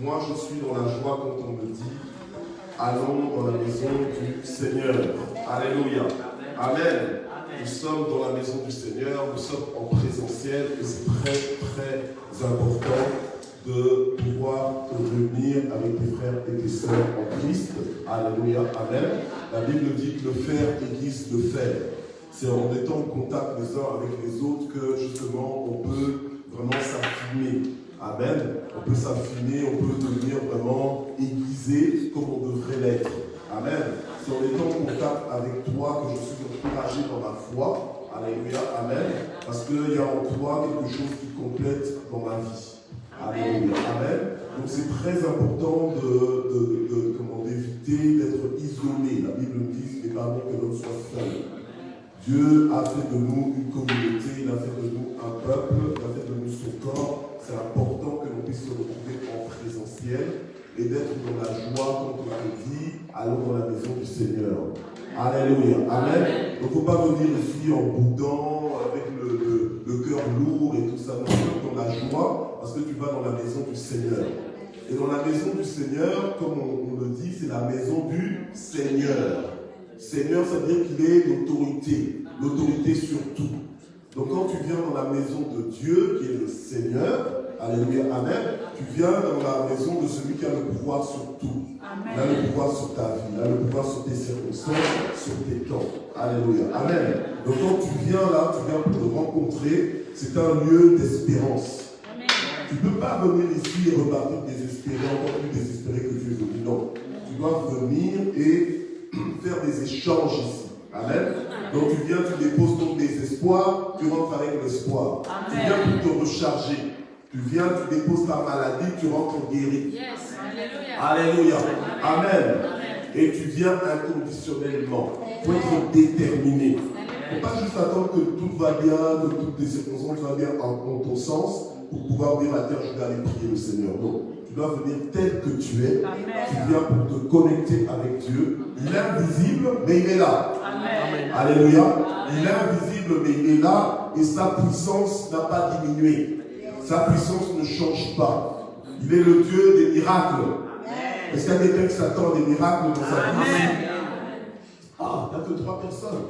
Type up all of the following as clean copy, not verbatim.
Moi, je suis dans la joie quand on me dit allons dans la maison du Seigneur. Alléluia. Amen. Nous sommes dans la maison du Seigneur, nous sommes en présentiel et c'est très très important de pouvoir te réunir avec tes frères et tes sœurs en Christ. Alléluia. Amen. La Bible dit que le fer aiguise le fer. C'est en étant en contact les uns avec les autres que justement on peut vraiment s'affiner. Amen. On peut s'affiner, on peut devenir vraiment aiguisé comme on devrait l'être. Amen. C'est en étant en contact avec toi que je suis encouragé dans ma foi. Alléluia. Amen. Parce qu'il y a en toi quelque chose qui complète dans ma vie. Alléluia. Amen. Donc c'est très important d'éviter d'être isolé. La Bible nous dit qu'il n'est pas bon que l'homme soit seul. Dieu a fait de nous une communauté, il a fait de nous un peuple, il a fait de nous son corps. C'est important que l'on puisse se retrouver en présentiel et d'être dans la joie, comme on l'a dit, allons dans la maison du Seigneur. Alléluia. Amen. Donc il ne faut pas venir ici en boudant, avec le cœur lourd et tout ça. Non, dans la joie, parce que tu vas dans la maison du Seigneur. Et dans la maison du Seigneur, comme on le dit, c'est la maison du Seigneur. Seigneur, ça veut dire qu'il est l'autorité sur tout. Donc quand tu viens dans la maison de Dieu, qui est le Seigneur, alléluia, amen, tu viens dans la maison de celui qui a le pouvoir sur tout. Amen. Il a le pouvoir sur ta vie, il a le pouvoir sur tes circonstances, sur tes temps. Alléluia, amen. Donc quand tu viens là, tu viens pour te rencontrer, c'est un lieu d'espérance. Amen. Tu ne peux pas venir ici et repartir désespéré, encore plus désespéré que tu es venu. Non, tu dois venir et faire des échanges ici. Amen. Donc tu viens, tu déposes ton désespoir, tu rentres avec l'espoir. Tu viens pour te recharger. Tu viens, tu déposes ta maladie, tu rentres guéri. Yes. Alléluia. Amen. Et tu viens inconditionnellement. Il faut être déterminé. Il ne faut pas juste attendre que tout va bien, que toutes les circonstances vont bien en ton sens pour pouvoir dire à terre, je vais aller prier le Seigneur. Non. Tu dois venir tel que tu es. Amen. Tu viens pour te connecter avec Dieu. Il est invisible, mais il est là. Amen. Alléluia. Il est invisible, mais il est là. Et sa puissance n'a pas diminué. Sa puissance ne change pas. Il est le Dieu des miracles. Est-ce qu'il y a quelqu'un qui s'attend à des miracles dans sa vie? Ah, il n'y a que 3 personnes.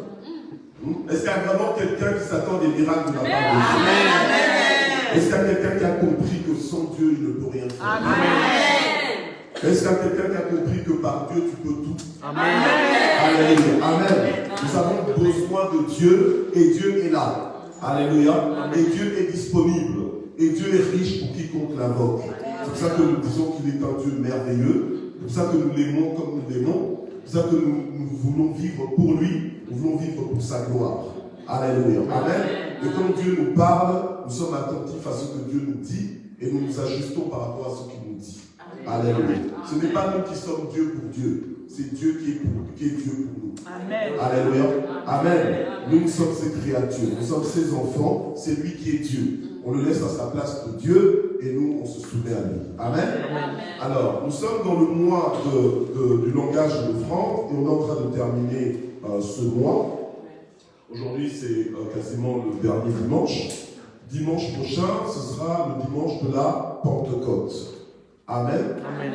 Est-ce qu'il y a vraiment quelqu'un qui s'attend à des miracles de la part de Dieu? Est-ce qu'il y a quelqu'un qui a compris que sans Dieu, il ne peut rien faire? Amen. Est-ce qu'il y a quelqu'un qui a compris que par Dieu, tu peux tout? Amen. Alléluia. Amen. Nous avons besoin de Dieu et Dieu est là. Alléluia. Et Dieu est disponible. Et Dieu est riche pour quiconque l'invoque. C'est pour ça que nous disons qu'il est un Dieu merveilleux. C'est pour ça que nous l'aimons comme nous l'aimons. C'est pour ça que nous voulons vivre pour lui. Nous voulons vivre pour sa gloire. Alléluia. Amen. Et quand Dieu nous parle, nous sommes attentifs à ce que Dieu nous dit et nous nous ajustons par rapport à ce qu'il nous dit. Alléluia. Ce n'est pas nous qui sommes Dieu pour Dieu. C'est Dieu qui est Dieu pour nous. Amen. Alléluia. Amen. Nous sommes ses créatures. Nous sommes ses enfants. C'est lui qui est Dieu. On le laisse à sa place de Dieu et nous, on se soumet à lui. Amen. Amen. Alors, nous sommes dans le mois du langage de l'offrande et on est en train de terminer ce mois. Aujourd'hui, c'est quasiment le dernier dimanche. Dimanche prochain, ce sera le dimanche de la Pentecôte. Amen. Amen.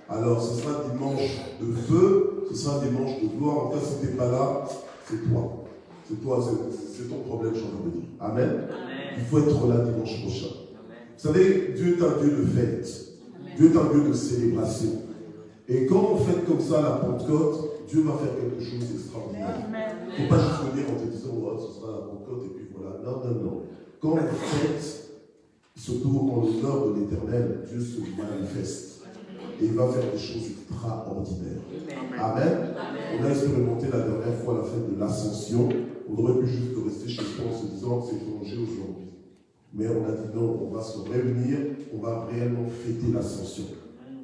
Alors, ce sera dimanche de feu, ce sera dimanche de gloire. En tout cas, si tu n'es pas là, c'est toi. C'est toi, c'est ton problème, j'ai envie de dire. Amen. Amen. Il faut être là dimanche prochain. Amen. Vous savez, Dieu est un Dieu de fête. Amen. Dieu est un Dieu de célébration. Et quand on fête comme ça la Pentecôte, Dieu va faire quelque chose d'extraordinaire. Il ne faut pas juste venir en te disant, oh, ce sera la Pentecôte et puis voilà. Non, non, non. Quand on fête, surtout en l'honneur de l'Éternel, Dieu se manifeste. Et il va faire des choses extraordinaires. Amen. On a expérimenté la dernière fois la fête de l'Ascension. On aurait pu juste rester chez soi en se disant que c'est prolongé aujourd'hui. Mais on a dit non, on va se réunir, on va réellement fêter l'Ascension.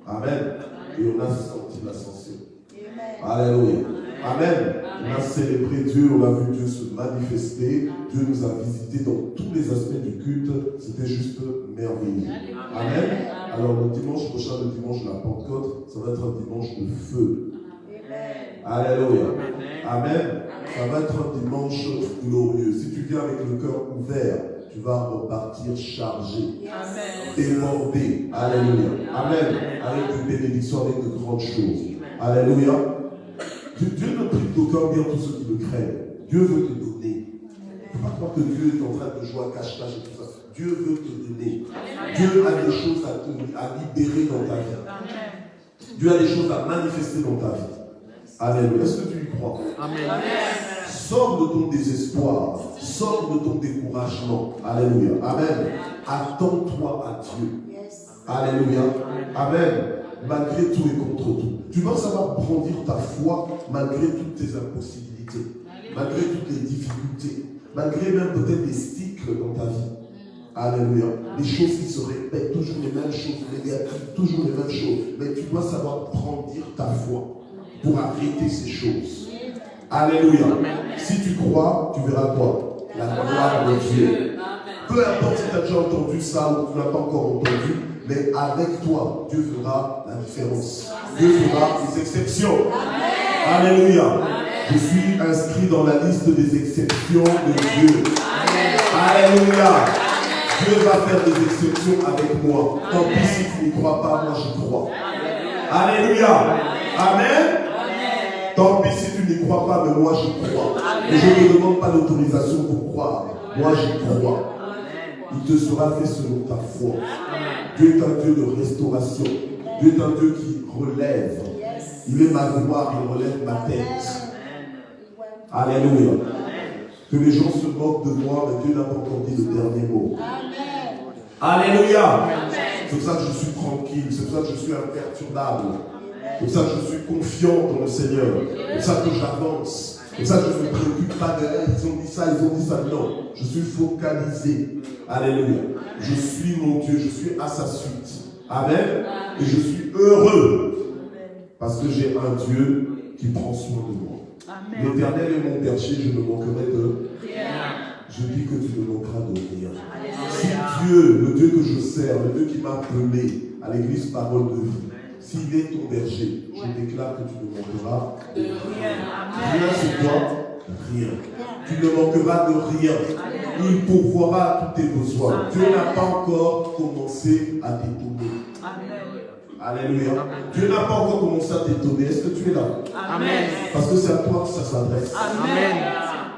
Amen. Et on a senti l'Ascension. Alléluia. Amen. On a célébré Dieu, on a vu Dieu se manifester. Dieu nous a visités dans tous les aspects du culte. C'était juste merveilleux. Amen. Alors le dimanche prochain, le dimanche de la Pentecôte, ça va être un dimanche de feu. Alléluia. Amen. Ça va être un dimanche glorieux. Si tu viens avec le cœur ouvert, tu vas repartir chargé, débordé. Alléluia. Amen. Avec des bénédictions, avec de grandes choses. Alléluia. Dieu ne prive d'aucun bien tous ceux qui le craignent. Dieu veut te donner. Il ne faut pas croire que Dieu est en train de jouer à cache-cache et tout ça. Dieu veut te donner. Dieu a des choses à libérer dans ta vie. Dieu a des choses à manifester dans ta vie. Alléluia. Est-ce que tu y crois? Amen. Sors de ton désespoir. Sors de ton découragement. Alléluia. Amen. Attends-toi à Dieu. Alléluia. Amen. Malgré tout et contre tout. Tu dois savoir brandir ta foi malgré toutes tes impossibilités. Malgré toutes les difficultés. Malgré même peut-être des cycles dans ta vie. Alléluia. Les choses qui se répètent, toujours les mêmes choses, négatives, toujours les mêmes choses. Mais tu dois savoir brandir ta foi pour arrêter ces choses. Alléluia. Si tu crois, tu verras quoi? La gloire de Dieu. Peu importe si tu as déjà entendu ça ou tu n'as pas encore entendu, mais avec toi, Dieu fera la différence. Dieu fera des exceptions. Alléluia. Je suis inscrit dans la liste des exceptions de Dieu. Alléluia. Dieu va faire des exceptions avec moi. Tant pis si tu n'y crois pas, moi j'y crois. Alléluia. Amen. Tant pis si tu n'y crois pas, mais moi j'y crois. Et je ne te demande pas d'autorisation pour croire. Moi j'y crois. Il te sera fait selon ta foi. Dieu est un Dieu de restauration. Dieu est un Dieu qui relève. Il est ma gloire, il relève ma tête. Alléluia. Que les gens se moquent de moi, mais Dieu n'a pas encore dit le dernier mot. Alléluia. C'est pour ça que je suis tranquille. C'est pour ça que je suis imperturbable. C'est pour ça que je suis confiant dans le Seigneur. C'est pour ça que j'avance. C'est pour ça que je ne me préoccupe pas de ils ont dit ça, ils ont dit ça. Non, je suis focalisé. Alléluia. Je suis mon Dieu, je suis à sa suite. Amen. Et je suis heureux. Parce que j'ai un Dieu qui prend soin de moi. L'Éternel est mon berger, je ne manquerai de rien. Je dis que tu ne manqueras de rien. Si Dieu, le Dieu que je sers, le Dieu qui m'a appelé à l'église Parole de Vie, s'il est ton berger, je déclare que tu ne manqueras de rien. Rien, c'est quoi? Rien. Tu ne manqueras de rien. Il pourvoira tous tes besoins. Dieu n'a pas encore commencé à t'étonner. Alléluia. Dieu n'a pas encore commencé à t'étonner. Est-ce que tu es là? Amen. Parce que c'est à toi que ça s'adresse. Amen.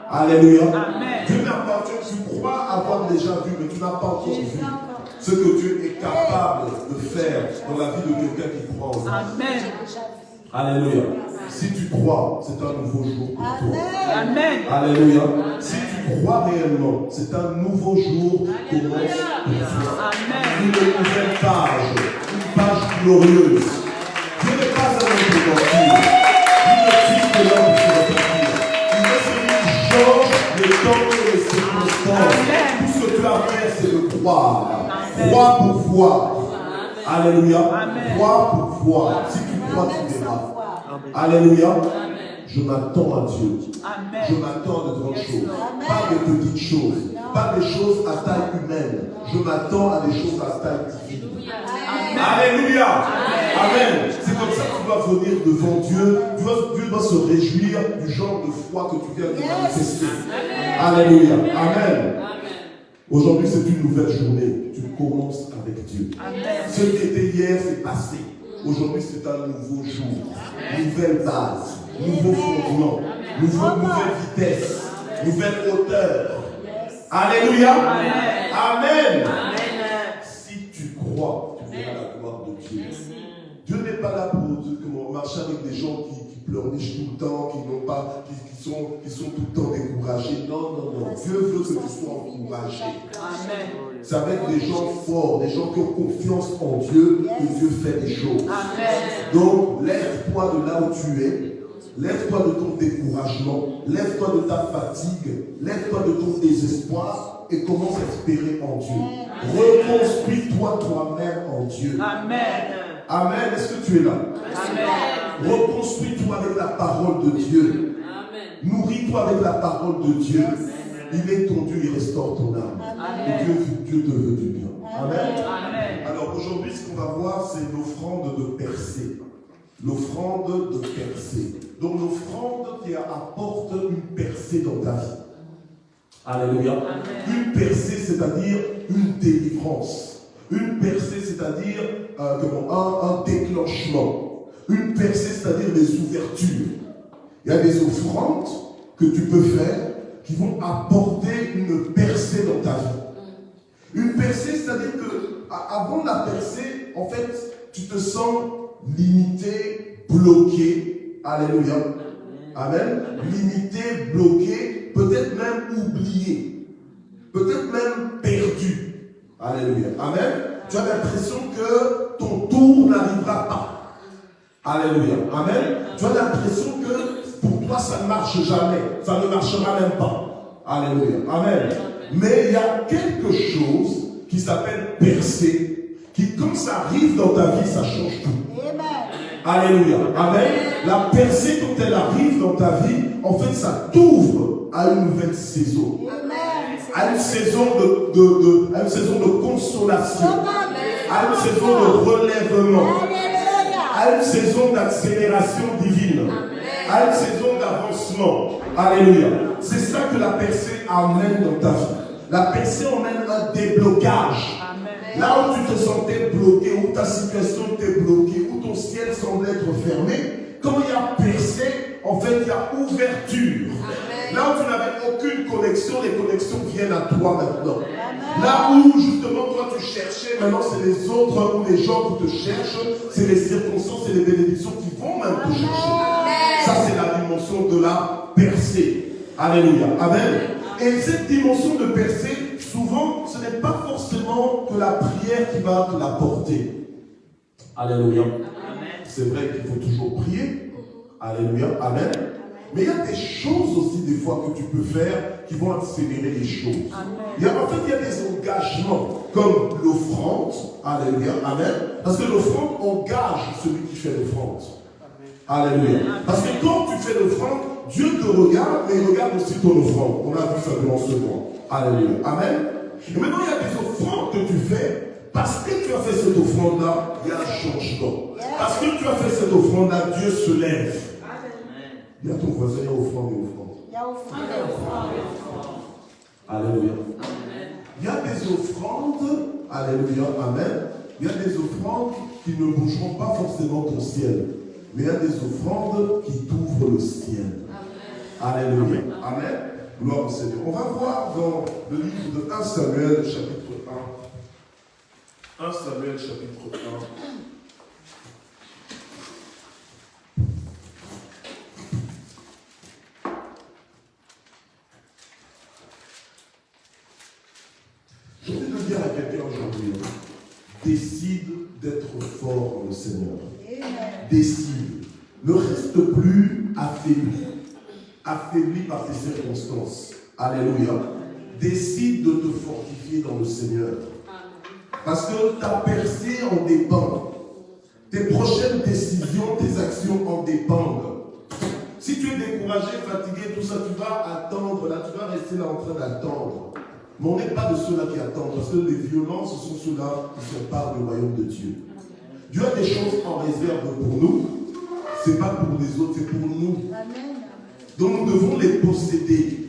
Alléluia. Amen. Dieu n'a pas, tu crois avoir déjà vu, mais tu n'as pas encore vu ce que Dieu est capable de faire dans la vie de quelqu'un qui croit en lui. Amen. Alléluia. Si tu crois, c'est un nouveau jour pour toi. Amen. Alléluia. Si tu crois réellement, c'est un nouveau jour qui commence pour toi. Amen. Une nouvelle page. Une page glorieuse. Dieu n'est pas un homme de mentir. Il ne tire que l'homme sur le papier. Il est celui qui change les temps et les circonstances. Tout ce que tu as à faire, c'est de croire. Crois pour voir. Alléluia. Crois pour voir. Si tu crois, tu verras. Alléluia. Je m'attends à Dieu. Je m'attends à de grandes choses. Pas de petites choses. Pas des choses à taille humaine. Je m'attends à des choses à taille divine. Alléluia. Amen. C'est comme ça que tu dois venir devant Dieu. Dieu doit se réjouir du genre de foi que tu viens de manifester. Alléluia. Amen. Aujourd'hui, c'est une nouvelle journée. Tu commences avec Dieu. Ce qui était hier, c'est passé. Aujourd'hui, c'est un nouveau jour. Nouvelle base. Nouveau fondement. Nouvelle vitesse. Nouvelle hauteur. Alléluia. Amen. Si tu crois, tu verras la gloire de Dieu. Dieu n'est pas là pour marcher avec des gens qui pleurnichent tout le temps, qui sont tout le temps découragés. Non. Dieu veut que tu sois encouragé. Amen. C'est avec des gens forts, des gens qui ont confiance en Dieu, que Dieu fait des choses. Amen. Donc, lève-toi de là où tu es. Lève-toi de ton découragement. Lève-toi de ta fatigue. Lève-toi de ton désespoir et commence à espérer en Dieu. Reconstruis-toi toi-même en Dieu. Amen. Amen. Est-ce que tu es là? Amen. Reconstruis-toi avec la parole de Dieu. Amen. Nourris-toi avec la parole de Dieu. Amen. Il est ton Dieu, il restaure ton âme. Amen. Et Dieu te veut du bien. Amen. Amen. Alors aujourd'hui, ce qu'on va voir, c'est l'offrande de percée. L'offrande de percée. Donc l'offrande qui apporte une percée dans ta vie. Alléluia. Une percée, c'est-à-dire une délivrance. Une percée, c'est-à-dire un déclenchement. Une percée, c'est-à-dire des ouvertures. Il y a des offrandes que tu peux faire qui vont apporter une percée dans ta vie. Une percée, c'est-à-dire que avant la percée, en fait, tu te sens limité, bloqué. Alléluia. Amen. Limité, bloqué, peut-être même oublié, peut-être même perdu. Alléluia. Amen. Tu as l'impression que ton tour n'arrivera pas. Alléluia. Amen. Tu as l'impression que pour toi ça ne marche jamais, ça ne marchera même pas. Alléluia. Amen. Mais il y a quelque chose qui s'appelle percée, qui quand ça arrive dans ta vie, ça change tout. Alléluia. Amen. La percée, quand elle arrive dans ta vie, en fait, ça t'ouvre à une nouvelle saison. À une saison à une saison de consolation. À une saison de relèvement. À une saison d'accélération divine. À une saison d'avancement. Alléluia. C'est ça que la percée amène dans ta vie. La percée emmène un déblocage. Là où tu te sentais bloqué, où ta situation était bloquée, où ton ciel semblait être fermé, quand il y a percée, en fait, il y a ouverture. Amen. Là où tu n'avais aucune connexion, les connexions viennent à toi maintenant. Amen. Là où, justement, toi, tu cherchais, maintenant, c'est les autres ou les gens qui te cherchent, c'est les circonstances et les bénédictions qui vont même te chercher. Amen. Ça, c'est la dimension de la percée. Alléluia. Amen. Et cette dimension de percée, souvent, ce n'est pas forcément que la prière qui va te l'apporter. Alléluia. C'est vrai qu'il faut toujours prier. Alléluia. Amen. Mais il y a des choses aussi, des fois, que tu peux faire qui vont accélérer les choses. En fait, il y a des engagements, comme l'offrande. Alléluia. Amen. Parce que l'offrande engage celui qui fait l'offrande. Alléluia. Parce que quand tu fais l'offrande, Dieu te regarde, mais il regarde aussi ton offrande. On a vu simplement ce mois. Alléluia. Amen. Et maintenant, il y a des offrandes que tu fais. Parce que tu as fait cette offrande-là, il y a un changement. Parce que tu as fait cette offrande-là, Dieu se lève. Il y a ton voisin, il y a offrande et offrande. Il y a offrande et offrande. Alléluia. Il y a des offrandes. Alléluia. Amen. Il y a des offrandes qui ne bougeront pas forcément ton ciel. Mais il y a des offrandes qui t'ouvrent le ciel. Alléluia. Amen. Gloire au Seigneur. On va voir dans le livre de 1 Samuel, chapitre 1. 1 Samuel, chapitre 1. J'ai envie de dire à quelqu'un aujourd'hui, décide d'être fort dans le Seigneur. Décide. Ne reste plus affaibli. Affaibli par tes circonstances. Alléluia. Décide de te fortifier dans le Seigneur. Parce que ta percée en dépend. Tes prochaines décisions, tes actions en dépendent. Si tu es découragé, fatigué, tout ça, tu vas attendre. Là, tu vas rester là en train d'attendre. Mais on n'est pas de ceux-là qui attendent. Parce que les violences, ce sont ceux-là qui sont pas du royaume de Dieu. Dieu a des choses en réserve pour nous. Ce n'est pas pour les autres, c'est pour nous. Amen. Donc nous devons les posséder.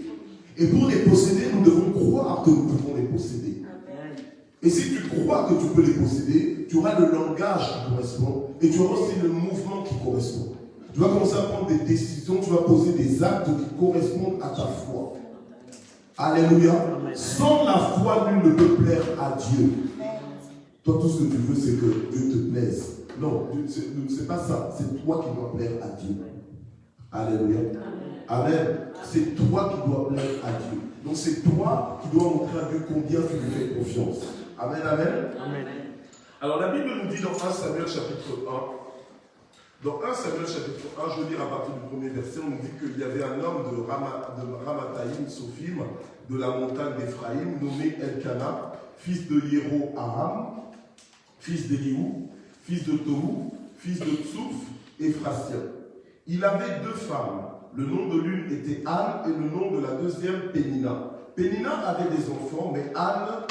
Et pour les posséder, nous devons croire que nous pouvons les posséder. Amen. Et si tu crois que tu peux les posséder, tu auras le langage qui correspond et tu auras aussi le mouvement qui correspond. Tu vas commencer à prendre des décisions, tu vas poser des actes qui correspondent à ta foi. Alléluia. Amen. Sans la foi, nul ne peut plaire à Dieu. Amen. Toi, tout ce que tu veux, c'est que Dieu te plaise. Non, c'est pas ça. C'est toi qui dois plaire à Dieu. Alléluia. Amen. C'est toi qui dois plaire à Dieu. Donc c'est toi qui dois montrer à Dieu combien tu lui fais confiance. Amen, amen. Amen. Alors la Bible nous dit dans 1 Samuel chapitre 1, dans 1 Samuel chapitre 1, je veux dire à partir du premier verset, on nous dit qu'il y avait un homme de Ramathaïm, Sophim, de la montagne d'Éphraïm, nommé Elkana, fils de Yéro-Aram, fils d'Eliou, fils de Tohu, fils de Tsouf, Éphrasien. Il avait deux femmes. Le nom de l'une était Anne et le nom de la deuxième Pénina. Pénina avait des enfants, mais Anne,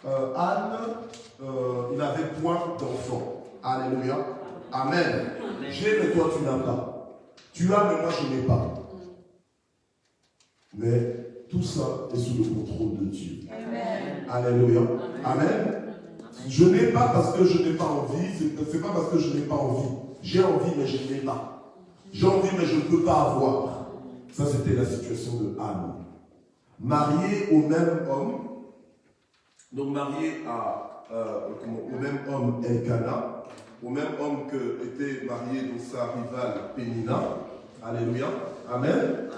il n'avait point d'enfants. Alléluia. Amen. J'ai, mais toi tu n'as pas. Tu as, mais moi je n'ai pas. Mais tout ça est sous le contrôle de Dieu. Amen. Alléluia. Amen. Je n'ai pas parce que je n'ai pas envie, c'est pas parce que je n'ai pas envie. J'ai envie, mais je n'ai pas. J'ai envie, mais je ne peux pas avoir. Ça, c'était la situation de Anne. Mariée au même homme, donc mariée au même homme Elkana, au même homme que était marié dans sa rivale Pénina. Alléluia. Amen.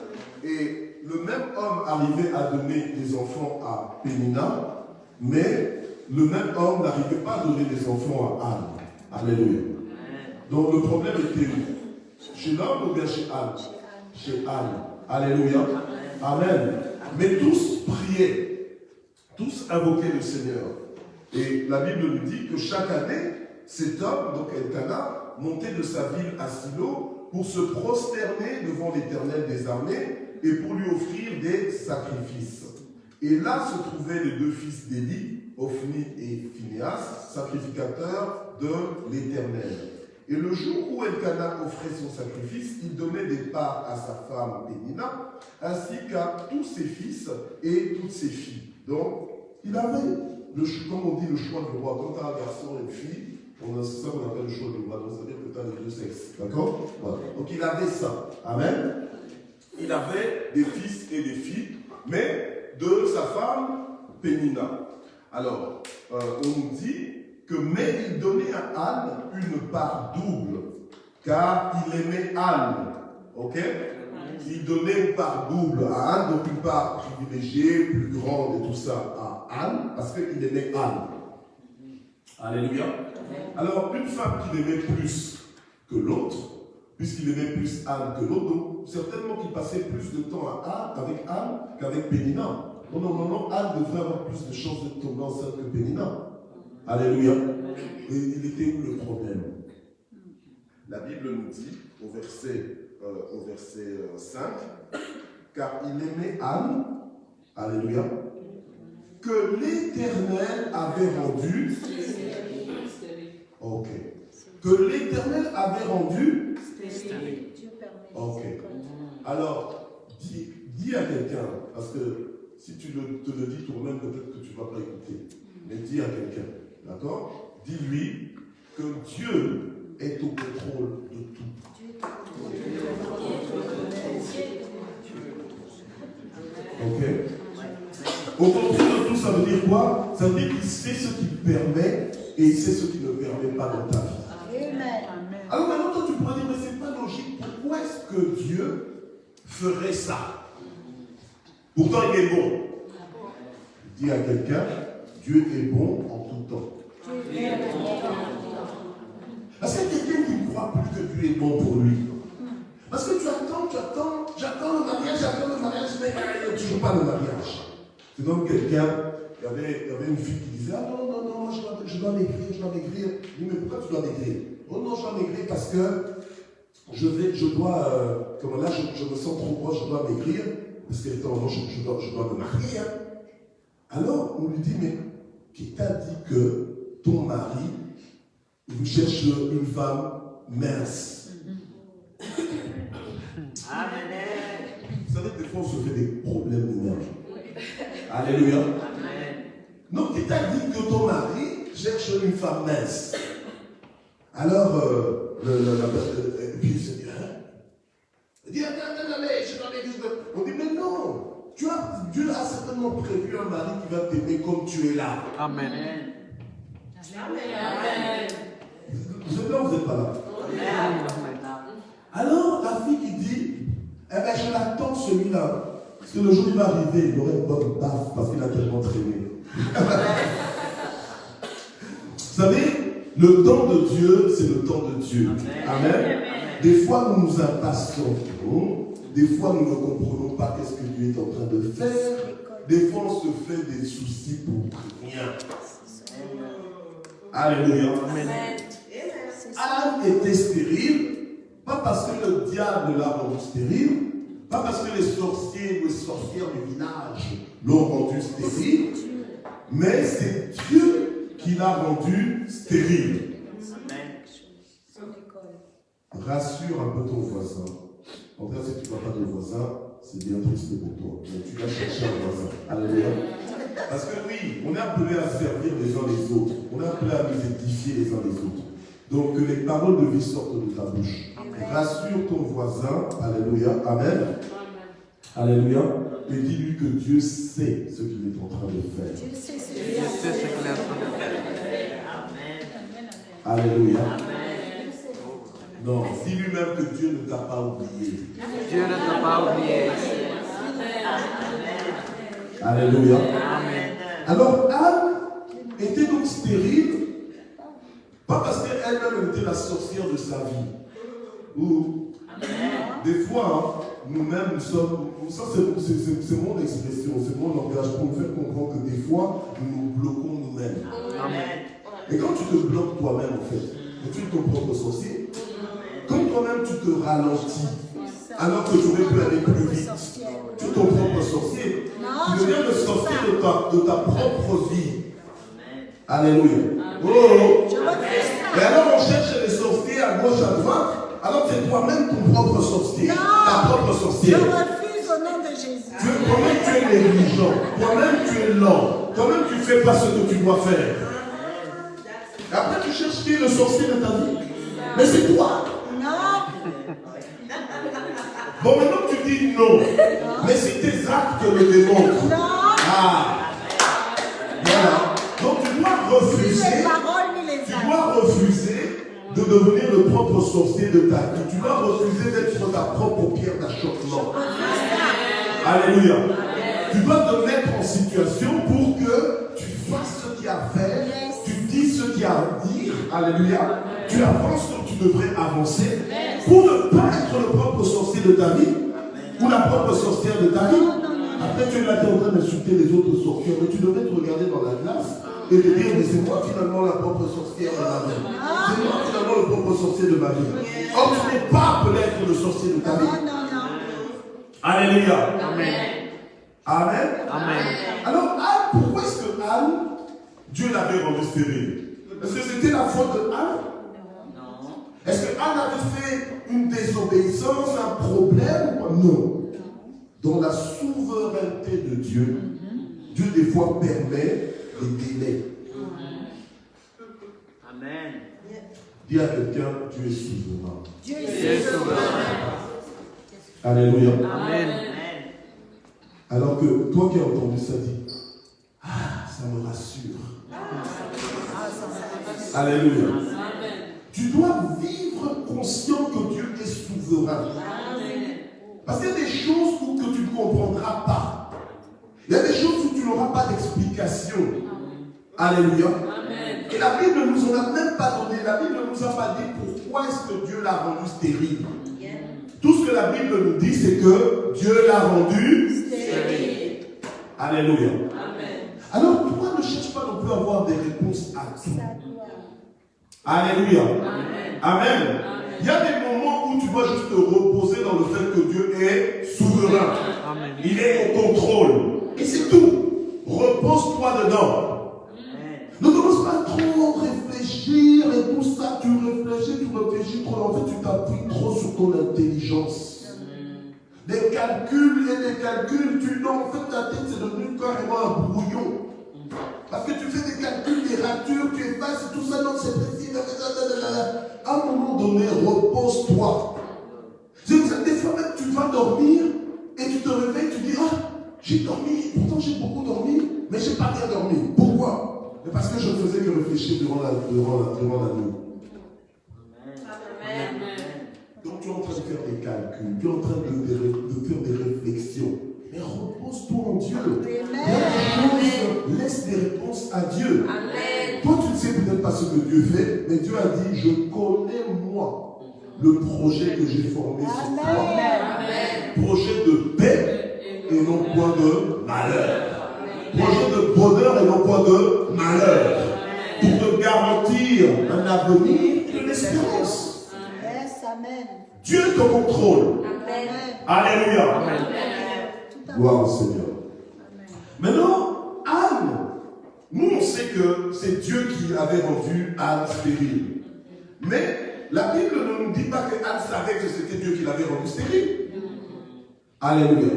Et le même homme arrivait à donner des enfants à Pénina, mais le même homme n'arrivait pas à donner des enfants à Anne. Alléluia. Donc le problème était où? Chez l'homme ou bien chez Anne? Chez Anne. Alléluia. Amen. Mais tous priaient, tous invoquaient le Seigneur. Et la Bible nous dit que chaque année, cet homme, donc Elkana, montait de sa ville à Silo pour se prosterner devant l'Éternel des armées et pour lui offrir des sacrifices. Et là se trouvaient les deux fils d'Élie, Ophni et Phinehas, sacrificateurs de l'Éternel. Et le jour où Elkana offrait son sacrifice, il donnait des parts à sa femme Pénina, ainsi qu'à tous ses fils et toutes ses filles. Donc, il avait, comme on dit, le choix du roi. Quand tu as un garçon et une fille, c'est ça qu'on appelle le choix du roi. Donc, ça veut dire que tu as les deux sexes. D'accord? Voilà. Donc, il avait ça. Amen. Il avait des fils et des filles, mais de sa femme Pénina. Alors, on nous dit mais il donnait à Anne une part double, car il aimait Anne. Ok? Il donnait une part double à Anne, donc une part privilégiée, plus grande et tout ça à Anne, parce qu'il aimait Anne. Alléluia. Alors, une femme qu'il aimait plus que l'autre, puisqu'il aimait plus Anne que l'autre, donc certainement qu'il passait plus de temps avec Anne qu'avec Pénina. Non, Anne devrait avoir plus de chances de tomber enceinte que Pénina. Alléluia. Et il était où le problème? La Bible nous dit, au verset 5, car il aimait Anne, alléluia, que l'Éternel avait rendu. Ok. Que l'Éternel avait rendu. Ok. Alors, dis à quelqu'un, parce que si tu te le dis toi-même, peut-être que tu ne vas pas écouter. Mais dis à quelqu'un, d'accord? Dis-lui que Dieu est au contrôle de tout. Ok? Au contrôle de tout, ça veut dire quoi? Ça veut dire qu'il sait ce qu'il permet et il sait ce qu'il ne permet pas dans ta vie. Alors maintenant, toi, tu pourrais dire, mais c'est pas logique. Pourquoi est-ce que Dieu ferait ça? Pourtant, il est bon. Dis à quelqu'un, Dieu est bon en tout temps. Parce qu'il y a quelqu'un qui ne croit plus que Dieu est bon pour lui. Parce que tu attends, j'attends le mariage, mais il n'y a toujours pas le mariage. C'est comme quelqu'un, il y avait une fille qui disait, ah non, je dois maigrir. Il dit, mais pourquoi tu dois maigrir? Oh non, je dois maigrir parce que je me sens trop gros, je dois maigrir, parce que je dois me marier. Hein. Alors, on lui dit, mais qui t'a dit que ton mari, il cherche une femme mince? Amen. Vous savez, des fois, on se fait des problèmes d'énergie. Alléluia. Amen. Donc, qui t'a dit que ton mari cherche une femme mince? Alors, puis il se dit, il dit, on dit, mais non, Dieu a certainement prévu un mari qui va t'aimer comme tu es là. Amen. Amen. Vous êtes là ou vous n'êtes pas là? Amen. Alors, la fille qui dit, eh bien, je l'attends celui-là. Parce que le jour où il va arriver, il aura une bonne baffe parce qu'il a tellement traîné. Vous savez, le temps de Dieu, c'est le temps de Dieu. Amen. Amen. Des fois, nous nous impatientons. Des fois, nous ne comprenons pas ce que Dieu est en train de faire. Des fois, on se fait des soucis pour rien. Alléluia. Amen. Anne était stérile, pas parce que le diable l'a rendue stérile, pas parce que les sorciers ou les sorcières du village l'ont rendue stérile, mais c'est Dieu qui l'a rendue stérile. Rassure un peu ton voisin. En tout cas, si tu ne vois pas ton voisin, c'est bien triste pour toi. Mais tu vas chercher un voisin. Alléluia. Parce que oui, on est appelé à servir les uns les autres. On est appelé à nous édifier les uns les autres. Donc que les paroles de vie sortent de ta bouche. Amen. Rassure ton voisin. Alléluia. Amen. Alléluia. Et dis-lui que Dieu sait ce qu'il est en train de faire. Dieu sait ce qu'il est en train de faire. Amen. Alléluia. Amen. Non, dis-lui même que Dieu ne t'a pas oublié. Dieu ne t'a pas oublié. Alléluia. Amen. Alors Anne était donc stérile, pas parce qu'elle-même était la sorcière de sa vie. Ou des fois, nous-mêmes, nous sommes, ça c'est mon expression, c'est mon langage pour nous faire comprendre que des fois, nous nous bloquons nous-mêmes. Et quand tu te bloques toi-même, en fait, et tu es ton propre sorcier, quand toi-même tu te ralentis, alors que tu aurais pu aller plus vite, tu es ton propre sorcier, tu deviens le sorcier de ta propre vie. Alléluia. Oh. Et alors on cherche les sorciers à gauche, à droite. Alors c'est toi-même ton propre sorcier, ta propre sorcière. Je refuse au nom de Jésus. Toi-même tu es négligent, toi-même tu es lent, toi-même tu ne fais pas ce que tu dois faire. Et après tu cherches qui est le sorcier de ta vie. Mais c'est toi. Non. Bon, maintenant tu dis non. Mais c'est tes actes le démontrent. Non. Ah. Voilà. Donc tu dois refuser. Tu dois refuser de devenir le propre sorcier de ta vie. Tu dois refuser d'être ta propre pierre d'achoppement. Alléluia. Tu dois te mettre en situation pour que tu fasses ce qu'il y a à faire, tu dis ce qu'il y a à dire. Alléluia. Tu avances comme tu devrais avancer pour ne pas être le propre sorcier de ta vie ou la propre sorcière de ta vie. Après, tu es là, tu es en train d'insulter les autres sorcières, mais tu devrais te regarder dans la glace et te dire, mais c'est moi finalement la propre sorcière de ma vie. C'est moi finalement le propre sorcier de ma vie. Or, tu n'es pas appelé à être le sorcier de ta vie. Alléluia. Amen. Amen. Amen. Alors, Anne, pourquoi est-ce que Anne, Dieu l'avait rendue stérile? Est-ce que c'était la faute de Anne? Non. Est-ce que Anne avait fait une désobéissance, un problème? Non. Dans la souveraineté de Dieu, Dieu des fois permet des délais. Amen. Dis à quelqu'un, Dieu est souverain. Dieu est souverain. Alléluia. Amen. Alors que toi qui as entendu ça, dis, ça me rassure. Alléluia. Tu dois vivre conscient que Dieu est souverain. Parce qu'il y a des choses que tu ne comprendras pas. Il y a des choses où tu n'auras pas d'explication. Alléluia. Et la Bible ne nous en a même pas donné. La Bible ne nous a pas dit pourquoi est-ce que Dieu l'a rendu stérile. Tout ce que la Bible nous dit, c'est que Dieu l'a rendu stérile. Alléluia. Alors, toi, ne cherche pas non plus à avoir des réponses à tout. Alléluia. Amen. Il y a des moments où tu dois juste te reposer dans le fait que Dieu est souverain. Amen. Il est au contrôle. Et c'est tout. Repose-toi dedans. Ne commence pas trop réfléchir et tout ça. Tu réfléchis trop. En fait, tu t'appuies trop sur ton intelligence. Des calculs et des calculs. En fait, ta tête, c'est devenu carrément un brouillon. Parce que tu fais des calculs, des ratures, tu effaces tout ça, non, c'est précis. À un moment donné, repose-toi. C'est pour ça que des fois même, tu vas dormir et tu te réveilles, tu dis, j'ai dormi, pourtant j'ai beaucoup dormi, mais j'ai pas bien dormi. Pourquoi? Mais parce que je ne faisais que réfléchir durant la nuit. Amen. Donc tu es en train de faire des calculs, tu es en train de faire des réflexions. Mais repose-toi en Dieu. Laisse des réponses à Dieu. Amen. Toi, tu ne sais peut-être pas ce que Dieu fait, mais Dieu a dit, je connais moi le projet que j'ai formé sur toi. Amen. Projet de paix et non point de malheur. Amen. Projet de bonheur et non point de malheur. Amen. Pour te garantir un avenir et une espérance. Amen. Dieu te contrôle. Amen. Alléluia. Amen. Gloire au Seigneur. Amen. Maintenant, Anne, nous on sait que c'est Dieu qui avait rendu Anne stérile. Mais la Bible ne nous dit pas que Anne savait que c'était Dieu qui l'avait rendue stérile. Alléluia.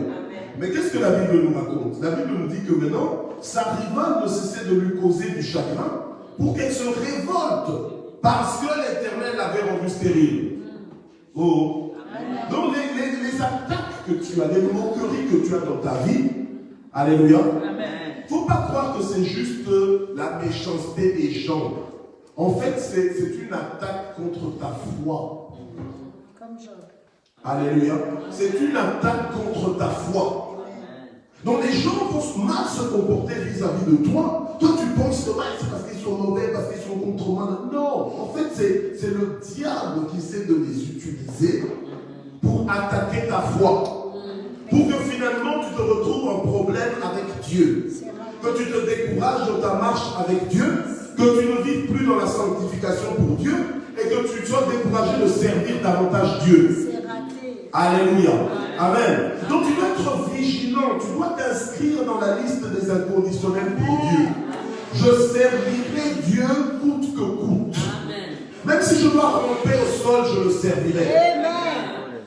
Mais qu'est-ce que la Bible nous raconte? La Bible nous dit que maintenant, sa rivale ne cessait de lui causer du chagrin pour qu'elle se révolte parce que l'Éternel l'avait rendue stérile. Oh. Donc les attaques que tu as, les moqueries que tu as dans ta vie, alléluia, il ne faut pas croire que c'est juste la méchanceté des gens. En fait, c'est une attaque contre ta foi. Comme Job. Alléluia. C'est une attaque contre ta foi. Donc les gens vont mal se comporter vis-à-vis de toi. Toi, tu penses que c'est parce qu'ils sont mauvais, parce qu'ils sont contre moi. Non, en fait, c'est le diable qui essaie de les utiliser pour attaquer ta foi. Pour que finalement, tu te retrouves en problème avec Dieu. Que tu te décourages dans ta marche avec Dieu. Que tu ne vives plus dans la sanctification pour Dieu. Et que tu sois découragé de servir davantage Dieu. Alléluia. Amen. Donc tu dois être vigilant. Tu dois t'inscrire dans la liste des inconditionnels pour Dieu. Je servirai Dieu coûte que coûte. Même si je dois ramper au sol, je le servirai.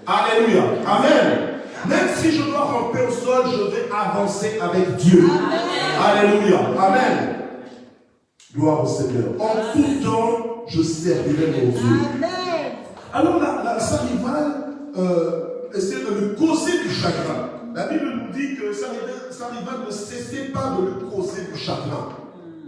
Alléluia. Amen. Même si je dois ramper au sol, je vais avancer avec Dieu. Alléluia. Amen. Gloire au Seigneur. En tout temps, je servirai mon Dieu. Alors sa rivale essaie de lui causer du chagrin. La Bible nous dit que sa rivale ne cessait pas de lui causer du chagrin.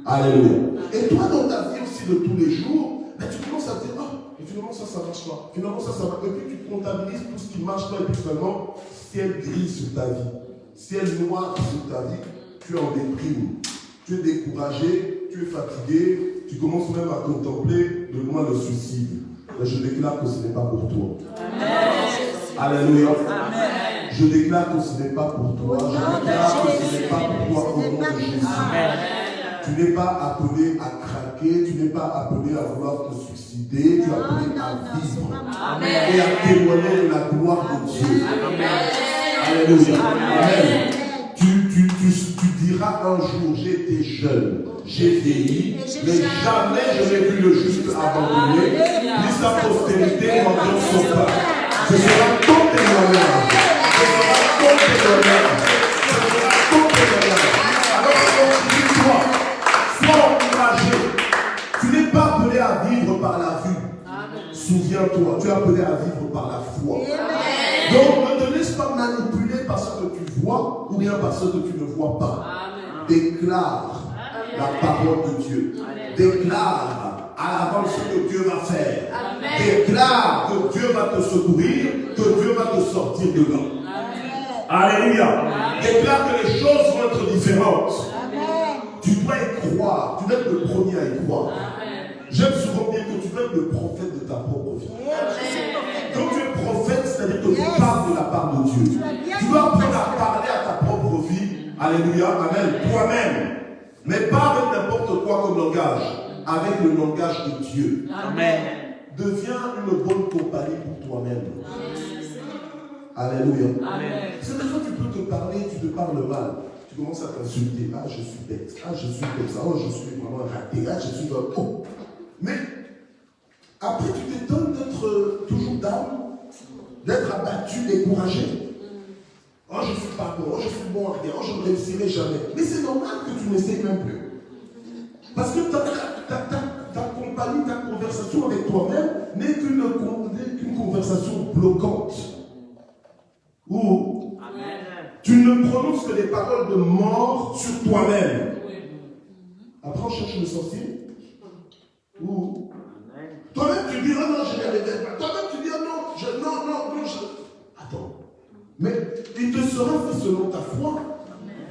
Alléluia. Et toi, dans ta vie aussi de tous les jours, tu commences à te dire, ah, et finalement ça marche pas. Finalement ça marche pas. Et puis tu comptabilises tout ce qui marche pas. Et puis finalement, ciel gris sur ta vie, ciel noir sur ta vie, tu es en déprime. Tu es découragé, tu es fatigué, tu commences même à contempler de loin le suicide. Mais je déclare que ce n'est pas pour toi. Amen. Alléluia. Amen. Je déclare que ce n'est pas pour toi. Je déclare que ce n'est pas pour toi au nom de Jésus. Amen. Tu n'es pas appelé à craquer, tu n'es pas appelé à vouloir te suicider, tu es appelé à vivre et à témoigner de la gloire de Dieu. Alléluia. Amen. Tu diras un jour, j'étais jeune, j'ai vieilli, mais jamais je n'ai vu le juste abandonné, ni sa postérité mendiant son pain. Ce sera ton témoignage. Ce sera ton témoignage. Ce sera ton témoignage. Alors, dis-toi, sois encouragé. Tu n'es pas appelé à vivre par la vue. Souviens-toi, tu es appelé à vivre par la foi. Donc, ne te laisse pas manipuler par ce que tu vois ou bien par ce que tu ne vois pas. Déclare la parole de Dieu. Déclare à l'avance ce que Dieu va faire. Déclare que Dieu va te secourir, que Dieu va te sortir de là. Alléluia. Déclare que les choses vont être différentes. Tu dois y croire. Tu dois être le premier à y croire. J'aime souvent dire que tu dois être le prophète de ta propre vie. Quand tu es prophète, c'est-à-dire que tu parles de la part de Dieu. Tu dois apprendre à parler à ta propre vie. Alléluia, amen. Toi-même. Mais pas avec n'importe quoi comme langage. Avec le langage de Dieu. Amen. Deviens une bonne compagnie pour toi-même. Alléluia. C'est des fois tu peux te parler, tu te parles mal. Tu commences à t'insulter. Ah, je suis bête. Ah, je suis comme ça. Oh, je suis vraiment raté. Ah, je suis comme... Oh. Mais après, tu t'étonnes d'être toujours down, d'être abattu, découragé. Oh, je ne suis pas bon. Oh, je suis bon à rien. Oh, je ne réussirai jamais. Mais c'est normal que tu n'essayes même plus. Parce que ta compagnie, ta conversation avec toi-même n'est qu'une conversation bloquante. Où tu ne prononces que des paroles de mort sur toi-même. Après, on cherche le sorcier. Ou toi-même, tu dis, oh non, je n'arriverai pas. Toi-même, tu dis, oh non, Attends. Mais il te sera fait selon ta foi.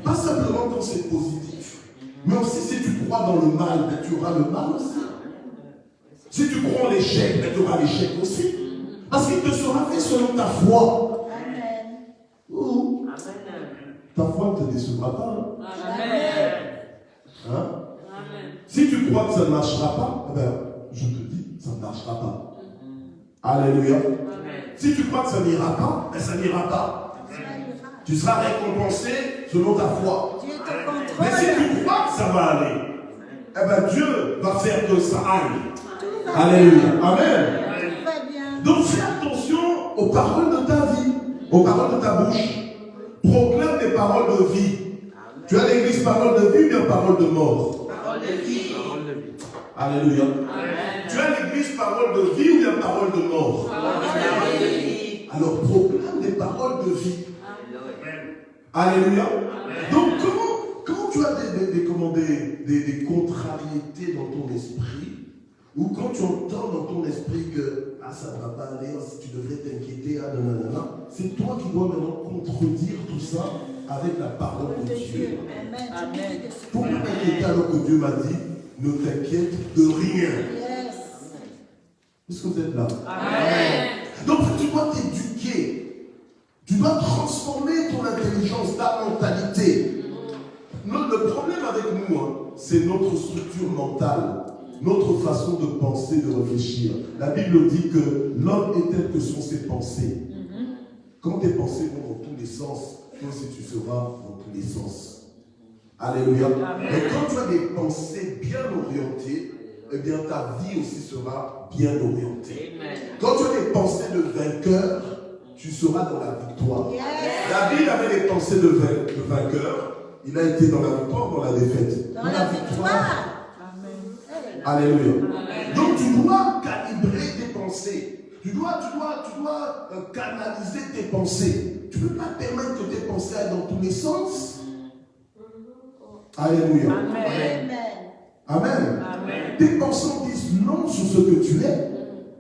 Pas simplement quand c'est positif. Mais aussi si tu crois dans le mal, ben, tu auras le mal aussi. Si tu crois en l'échec, ben, tu auras l'échec aussi. Parce qu'il te sera fait selon ta foi. Ou ta foi ne te décevra pas. Hein? Si tu crois que ça ne marchera pas, eh ben, je te dis, ça ne marchera pas. Alléluia. Si tu crois que ça n'ira pas, ben, ça n'ira pas. Tu seras récompensé selon ta foi. Mais si tu crois que ça va aller, eh ben, Dieu va faire que ça aille. Alléluia. Amen. Donc fais attention aux paroles de ta vie, aux paroles de ta bouche. parole de vie. Tu as l'église parole de vie ou bien parole de mort? Parole de vie. Parole de vie. Alléluia. Amen. Tu as l'église parole de vie ou bien parole de mort? Parole de vie. Alors proclame des paroles de vie. Amen. Alléluia. Donc quand tu as des contrariétés dans ton esprit, ou quand tu entends dans ton esprit que ça ne va pas aller, tu devrais t'inquiéter, c'est toi qui dois maintenant contredire tout ça avec la parole de Dieu. Amen. Pourquoi t'inquiéter alors que Dieu m'a dit, ne t'inquiète de rien? Yes. Est-ce que vous êtes là? Amen. Donc tu dois t'éduquer. Tu dois transformer ton intelligence, ta mentalité. Le problème avec nous, c'est notre structure mentale, notre façon de penser, de réfléchir. La Bible dit que l'homme est tel que sont ses pensées. Quand tes pensées vont dans tous les sens, toi aussi tu seras dans tous les sens. Alléluia. Et quand tu as des pensées bien orientées, eh bien ta vie aussi sera bien orientée. Quand tu as des pensées de vainqueur, tu seras dans la victoire. David avait des pensées de vainqueur. Il a été dans la victoire ou dans la défaite? Dans la victoire. Amen. Alléluia. Donc tu dois calibrer tes pensées. Tu dois canaliser tes pensées. Tu ne peux pas permettre que tes pensées aillent dans tous les sens. Alléluia. Amen. Amen. Amen. Tes pensées disent non sur ce que tu es.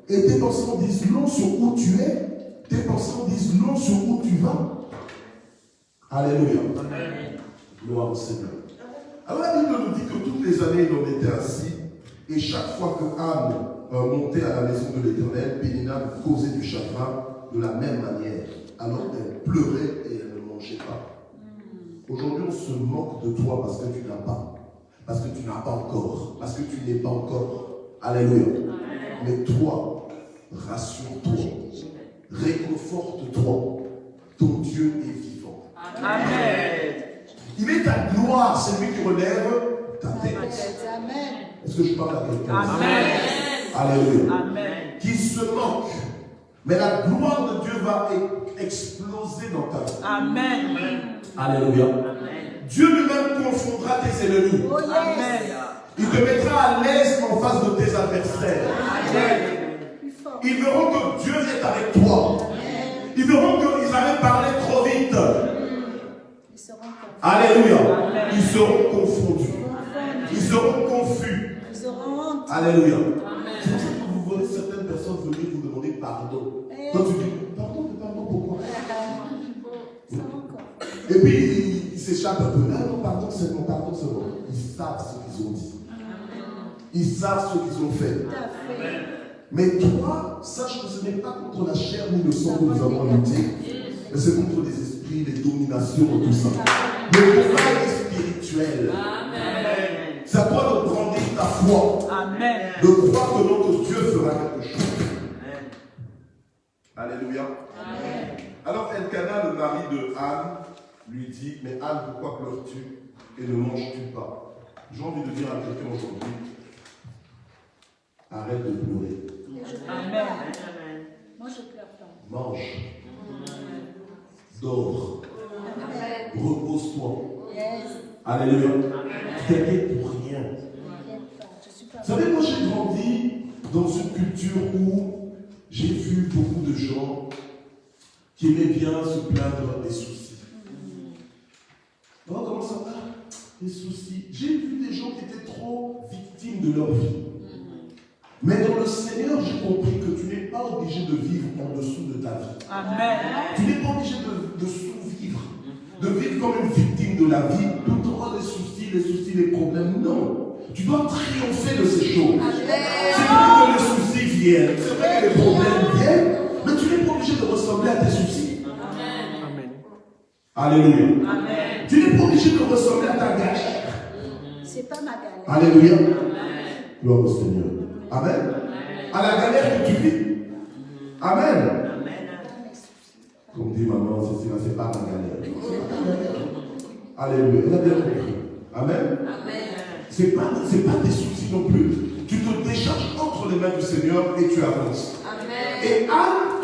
Et tes pensées disent non sur où tu es. Tes pensées disent non sur où tu vas. Alléluia. Amen. Gloire au Seigneur. Alors la Bible nous dit que toutes les années il en était ainsi. Et chaque fois que Anne montait à la maison de l'Éternel, Pénina causait du chagrin de la même manière. Alors elle pleurait et elle ne mangeait pas. Aujourd'hui on se moque de toi parce que tu n'as pas. Parce que tu n'as pas encore. Parce que tu n'es pas encore. Alléluia. Mais toi, rassure-toi. Réconforte-toi. Ton Dieu est vivant. Amen. Il est ta gloire, c'est lui qui relève ta tête. Amen. Est-ce que je parle à quelqu'un? Amen. Alléluia. Amen. Qui se moque. Mais la gloire de Dieu va exploser dans ta vie. Amen. Alléluia. Dieu lui-même confondra tes ennemis. Oh yes. Il te mettra à l'aise en face de tes adversaires. Ils verront que Dieu est avec toi. Ils verront qu'ils avaient parlé trop vite. Alléluia. Ils seront confondus. Ils seront confus. Ils auront honte. Alléluia. C'est pour ça que vous voyez certaines personnes venir vous demander pardon. Quand tu dis pardon, pourquoi? Et puis ils s'échappent un peu. Non, pardon, c'est bon. Ils savent ce qu'ils ont dit. Ils savent ce qu'ils ont fait. Mais toi, sache que ce n'est pas contre la chair ni le sang que nous avons lutté, mais c'est contre les esprits, les dominations et tout ça. Le combat est spirituel. C'est à toi de grandir ta foi. De croire que notre Dieu fera quelque chose. Alléluia. Alors Elkana, le mari de Anne, lui dit, mais Anne, pourquoi pleures-tu et ne manges-tu pas? J'ai envie de dire à quelqu'un aujourd'hui, arrête de pleurer. Amen. Moi je pleure pas. Mange. Dors. Repose-toi. Yes. Alléluia. Tu t'inquiètes pour rien. Vous savez, moi j'ai grandi dans une culture où j'ai vu beaucoup de gens qui aimaient bien se plaindre des soucis. Alors, comment ça va? Les soucis. J'ai vu des gens qui étaient trop victimes de leur vie. Mais dans le Seigneur, j'ai compris que tu n'es pas obligé de vivre en dessous de ta vie. Amen. Tu n'es pas obligé de sous-vivre, de vivre comme une victime de la vie, tout le temps les soucis, les problèmes. Non. Tu dois triompher de ces choses. C'est vrai que les soucis viennent, c'est vrai que les problèmes viennent, mais tu n'es pas obligé de ressembler à tes soucis. Amen. Alléluia. Amen. Tu n'es pas obligé de ressembler à ta galère. C'est pas ma galère. Alléluia. Gloire au Seigneur. Amen. À la galère que tu vis. Amen. Comme dit maman, c'est pas ma galère. Alléluia. Elle a bien compris. Amen. C'est pas tes soucis non plus. Tu te décharges entre les mains du Seigneur et tu avances. Et Anne,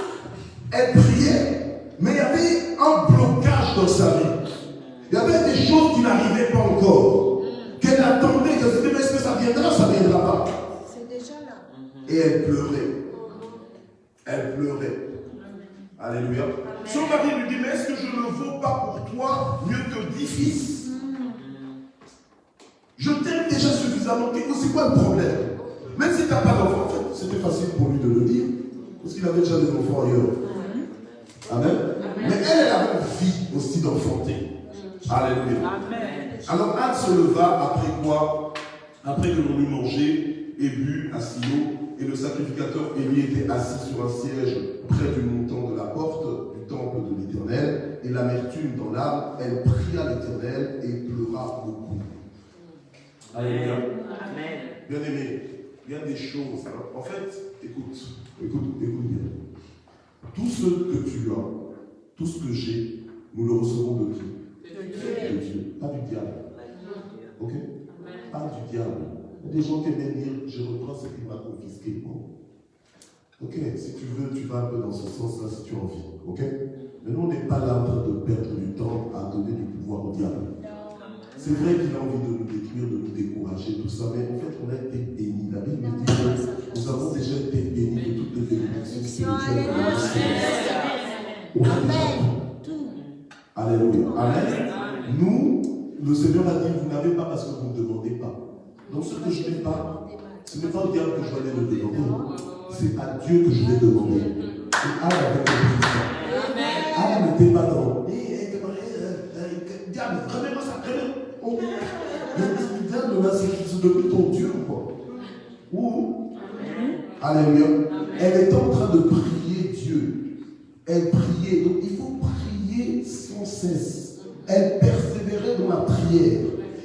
elle priait, mais il y avait un blocage dans sa vie. Il y avait chose qui n'arrivait pas encore. Qu'elle attendait, qu'elle se disait, mais est-ce que ça viendra pas. C'est déjà là. Et elle pleurait. Elle pleurait. Alléluia. Son mari lui dit, mais est-ce que je ne vaux pas pour toi mieux que 10 fils? Je t'aime déjà suffisamment. C'est quoi le problème? Même si tu n'as pas d'enfant, en fait, c'était facile pour lui de le dire. Parce qu'il avait déjà des enfants ailleurs. Amen. Mais elle avait envie aussi d'enfanter. Alléluia. Amen. Alors Anne se leva après quoi? Après que l'on eut mangé et bu à Silo, et le sacrificateur Élie était assis sur un siège près du montant de la porte du temple de l'Éternel, et l'amertume dans l'âme, elle pria l'Éternel et pleura beaucoup. Alléluia. Amen. Bien aimé, il y a des choses. Alors, en fait, écoute bien. Tout ce que tu as, tout ce que j'ai, nous le recevons de qui? De Dieu. Pas du diable. Ok? Pas du diable. Il y a des gens qui aiment dire, je reprends ce qu'il m'a confisqué. Bon. Ok, si tu veux, tu vas un peu dans ce sens-là si tu as envie. Ok? Mais nous, on n'est pas là en train de perdre du temps à donner du pouvoir au diable. C'est vrai qu'il a envie de nous détruire, de nous décourager, tout ça, mais en fait, on a été bénis. La Bible dit que nous avons déjà été bénis de toutes les bénédictions spirituelles. On a déjà tout. Alléluia. Amen. Nous, le Seigneur a dit, vous n'avez pas parce que vous ne demandez pas. Donc ce que je n'ai pas, ce n'est pas au diable que je vais aller le demander. C'est à Dieu que je vais demander. Et Anne avait compris ça. Anne n'était pas dans. Diable, remets-moi ça, remets-moi. Oh. Le diable là, c'est devenu ton Dieu ou quoi? Ou alléluia. Elle était en train de prier Dieu. Elle priait. Donc il faut prier sans cesse. Elle persévérait dans la prière.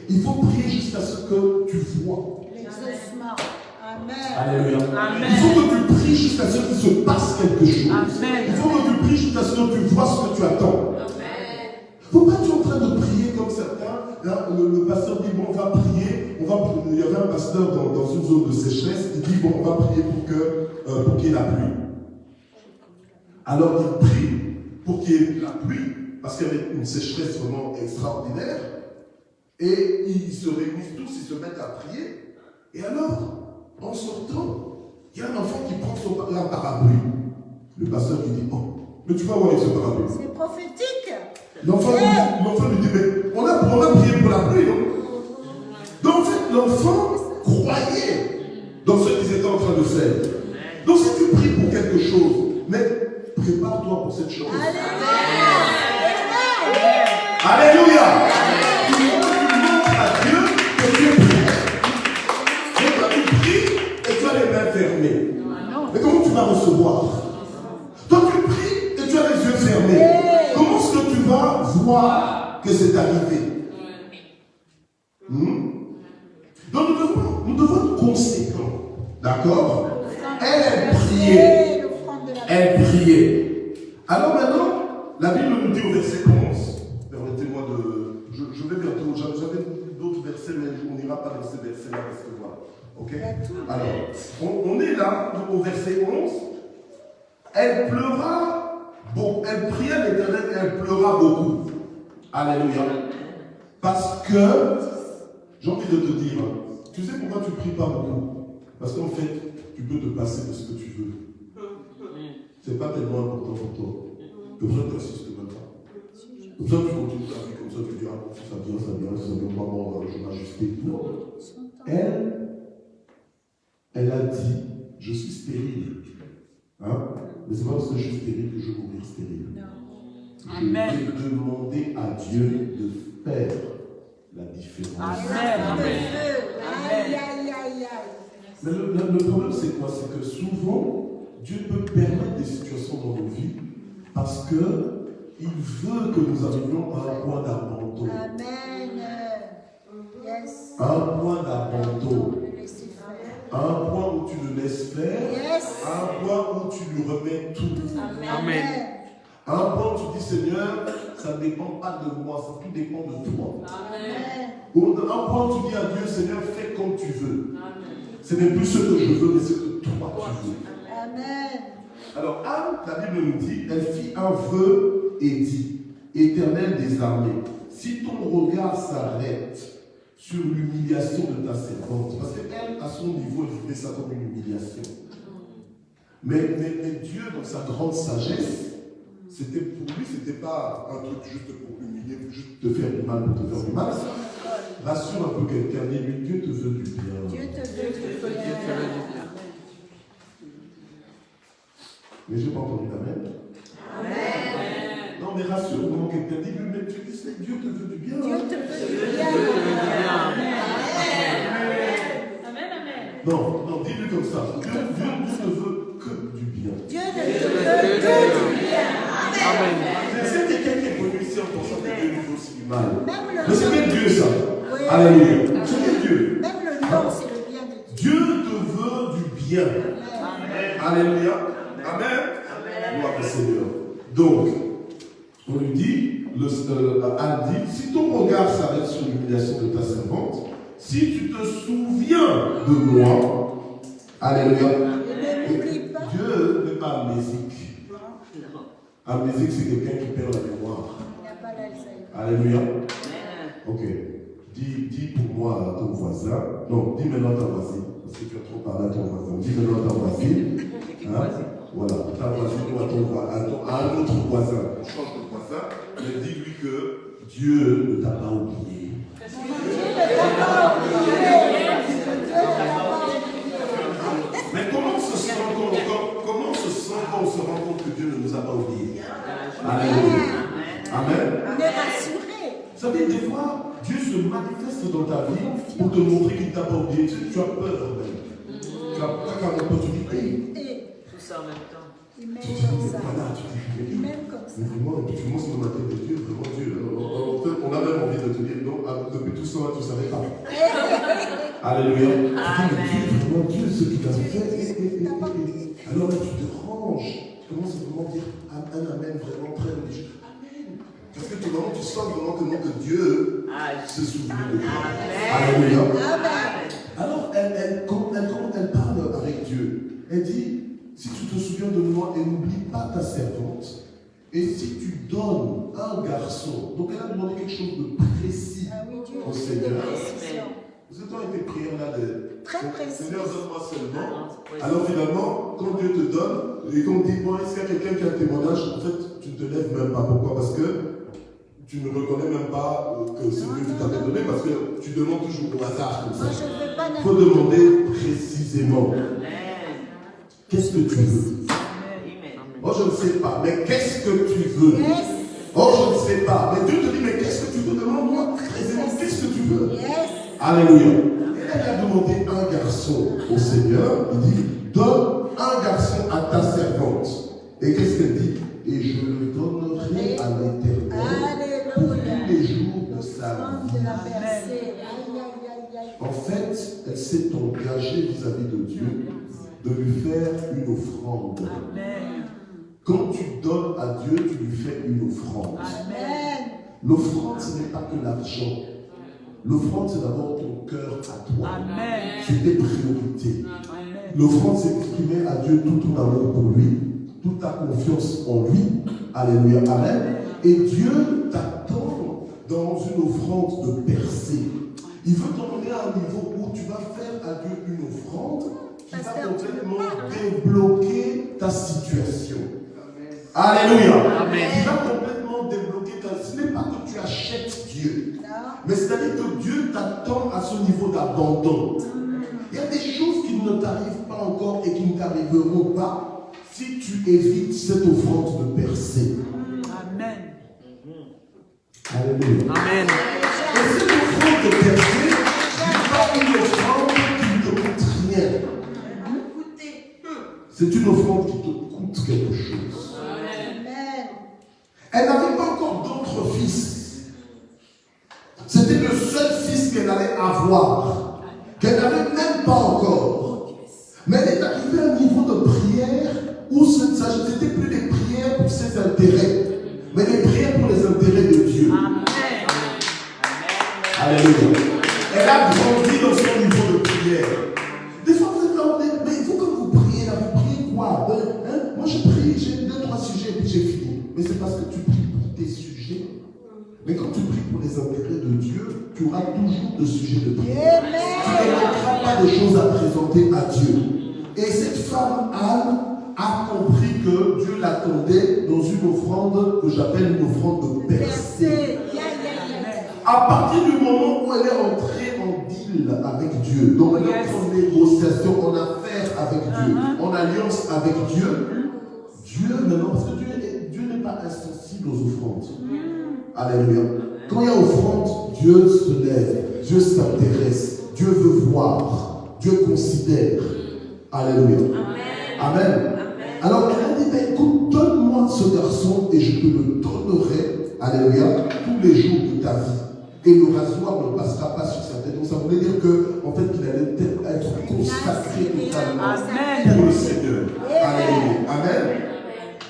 Il faut prier jusqu'à ce que tu vois. L'exaucement. Amen. Alléluia. Amen. Il faut que tu pries jusqu'à ce qu'il se passe quelque chose. Amen. Il faut que tu pries jusqu'à ce que tu vois ce que tu attends. Il ne faut pas être en train de prier comme certains. Là, le pasteur dit, bon, on va prier. Il y avait un pasteur dans une zone de sécheresse. Il dit, bon, on va prier pour qu'il y ait la pluie. Alors, il prie pour qu'il y ait la pluie, parce qu'il y avait une sécheresse vraiment extraordinaire. Et ils se réunissent tous, ils se mettent à prier. Et alors, en sortant, il y a un enfant qui prend la parapluie. Le pasteur qui dit, oh, mais tu vas voir avec ce parapluie. C'est prophétique. L'enfant lui dit, mais on a prié pour la pluie, non? Donc en fait, l'enfant croyait dans ce qu'ils étaient en train de faire. Donc si tu pries pour quelque chose, mais prépare-toi pour cette chose. Alléluia. Il faut que tu montres à Dieu que tu es prêt. Et quand tu pries, et tu as les mains fermées. Mais comment tu vas recevoir? Toi tu pries et tu as les yeux fermés. Comment est-ce que tu vas voir que c'est arrivé? Donc nous devons être conséquents. D'accord? Elle priait. Elle priait. Alors maintenant, la Bible nous dit au verset 11, permettez-moi de... Je vais bientôt, j'avais d'autres versets, mais on n'ira pas dans ces versets-là parce que voilà. Ok? Alors, on est là, au verset 11. Elle pleura. Bon, elle priait l'Éternel et elle pleura beaucoup. Alléluia. Parce que, j'ai envie de te dire, tu sais pourquoi tu ne pries pas beaucoup? Parce qu'en fait, tu peux te passer de ce que tu veux. Ce n'est pas tellement important pour toi. Comme ça, tu n'insistes même pas. Comme ça, tu continues ta vie, comme ça, tu dis, ah, si ça vient, ça vient, si ça vient, maman, je vais m'ajuster. Non. Elle a dit, je suis stérile. Hein? Mais ce n'est pas parce que je suis stérile que je vais mourir stérile. Je vais demander à Dieu de faire la différence. Amen. Mais le problème, c'est quoi? C'est que souvent, Dieu peut permettre des situations dans nos vies parce qu'il veut que nous arrivions à un point d'abandon. Amen. Yes. Un point d'abandon. Un point où tu le laisses faire. Yes. Un point où tu lui remets tout. Amen. Un point où tu dis, Seigneur, ça ne dépend pas de moi, tout dépend de toi. Amen. Ou un point où tu dis à Dieu, Seigneur, fais comme tu veux. Ce n'est plus ce que je veux, mais ce que toi tu veux. Amen. Alors Anne, la Bible nous dit, elle fit un vœu et dit, Éternel des armées, si ton regard s'arrête sur l'humiliation de ta servante, parce qu'elle, à son niveau, elle vivait ça comme une humiliation. Mais Dieu, dans sa grande sagesse, c'était pour lui, c'était pas un truc juste pour humilier, juste te faire du mal pour te faire du mal. Rassure un peu quelqu'un, dis-lui, Dieu te veut du bien. Dieu te veut du bien. Mais je n'ai pas entendu amen. Amen. Non, mais rassure vraiment quelqu'un, dis-lui, mais tu dis, Dieu te veut du bien. Dieu te veut du bien. Non, dis-lui comme ça. Dieu ne veut que du bien. Dieu ne te veut que du bien. Amen. C'est quelqu'un qui est venu ici en pensant que Dieu lui veut aussi du mal. Même le Mais c'est bien Dieu ça. Oui. Alléluia. C'est bien Dieu. Même le nom, c'est le bien de Dieu. Dieu te veut du bien. Alléluia. Amen. Gloire au Seigneur. Donc, on lui dit, Anne dit, si ton regard s'arrête sur l'humiliation de ta servante, si tu te souviens de moi, alléluia. Dieu n'est pas amnésique. Amnésique, c'est quelqu'un qui perd la mémoire. Alléluia. Ok. Dis pour moi à ton voisin. Non, dis maintenant à ta voisine. Parce que tu as trop parlé à ton voisin. Dis maintenant à ta voisine. Hein? Voilà. Ta voisine ou à un autre voisin. On change de voisin. Mais dis-lui que Dieu ne t'a pas oublié. Mais comment on se sent quand on se rend compte que Dieu ne nous a pas oubliés? Alléluia. Amen. On est rassuré. Vous savez, des fois, Dieu se manifeste dans ta vie pour te montrer qu'il ne t'a pas oublié. Tu as peur même. Tu as quand même peur, tu dis, hey. Tout ça en même temps. Il m'aime Tu dis, comme mais ça. voilà, tu dis, Il m'aime comme ça. mais vraiment, et puis tu commences dans la tête de Dieu, vraiment Dieu. On a même envie de te dire, non, depuis tout ça, tu ne savais pas. Alléluia. Tu dis, mais Dieu, vraiment Dieu, ce qu'il a fait. Alors là, tu te ranges. Tu commences à vraiment dire, amen, amen, vraiment très religieux. Amen. Parce que tu sens vraiment que Dieu se souvient de toi. Alléluia. Alors, quand elle parle avec Dieu, elle dit, si tu te souviens de moi et n'oublie pas ta servante, et si tu donnes un garçon, donc elle a demandé quelque chose de précis au Seigneur. Vous êtes dans les prières là de très précis. Seigneur, donne-moi seulement. Alors finalement, quand Dieu te donne, et qu'on dit, bon, est-ce qu'il y a quelqu'un qui a un témoignage, en fait, tu ne te lèves même pas. Pourquoi? Parce que tu ne reconnais même pas que c'est Dieu qui t'avait donné, parce que tu demandes toujours au hasard comme ça. Il faut demander précisément. Qu'est-ce que tu veux? Oh, je ne sais pas, mais qu'est-ce que tu veux? Oh, je ne sais pas, mais Dieu te dit, mais qu'est-ce que tu veux? Demande-moi précisément, qu'est-ce que tu veux? Alléluia. Elle a demandé un garçon au Seigneur. Il dit, donne un garçon à ta servante. Et qu'est-ce qu'elle dit? Et je le donnerai à l'Éternel pour tous les jours de sa vie. En fait, elle s'est engagée vis-à-vis de Dieu de lui faire une offrande. Quand tu donnes à Dieu, tu lui fais une offrande. L'offrande, ce n'est pas que l'argent. L'offrande, c'est d'abord ton cœur à toi. C'est tes priorités. L'offrande, c'est exprimer à Dieu tout ton amour pour lui, toute ta confiance en lui. Alléluia. Amen. Et Dieu t'attend dans une offrande de percée. Il veut t'emmener à un niveau où tu vas faire à Dieu une offrande qui va complètement débloquer ta situation. Alléluia. Amen. Il va complètement débloquer ta situation. Ce n'est pas que tu achètes Dieu. Mais c'est-à-dire que Dieu t'attend à ce niveau d'abandon. Il y a des choses qui ne t'arrivent pas encore et qui ne t'arriveront pas si tu évites cette offrande de percée. Amen. Alléluia. Amen. Et cette offrande de percée n'est pas une offrande qui ne te coûte rien. C'est une offrande qui te coûte quelque chose. Elle n'avait pas encore d'autres fils. C'était le seul fils qu'elle allait avoir, qu'elle n'avait même pas encore. Mais elle est arrivée à un niveau de prière où ce n'était plus des prières pour ses intérêts, mais des prières pour les intérêts de Dieu. Alléluia. Elle a grandi dans son niveau de prière. Des fois, vous êtes là, mais il faut que vous priez là. Vous priez quoi? Moi, je prie, j'ai 2-3 sujets et puis j'ai fini. Mais c'est parce que tu pries pour tes sujets. Mais quand tu pries pour les tu auras toujours de sujets de prière. Tu ne manqueras pas de choses à présenter à Dieu. Et cette femme, Anne, a compris que Dieu l'attendait dans une offrande que j'appelle une offrande de percée. À partir du moment où elle est entrée en deal avec Dieu, donc elle est en négociation, en affaire avec Dieu, en alliance avec Dieu, Dieu maintenant, parce que Dieu n'est pas insensible aux offrandes. Alléluia. Quand il y a offrande, Dieu se lève, Dieu s'intéresse, Dieu veut voir, Dieu considère. Alléluia. Amen. Alors elle a dit, ben, écoute, donne-moi ce garçon et je te le donnerai, alléluia, tous les jours de ta vie. Et le rasoir ne passera pas sur sa tête. Donc ça voulait dire que, en fait, qu'il allait être consacré totalement pour le Seigneur. Alléluia. Amen.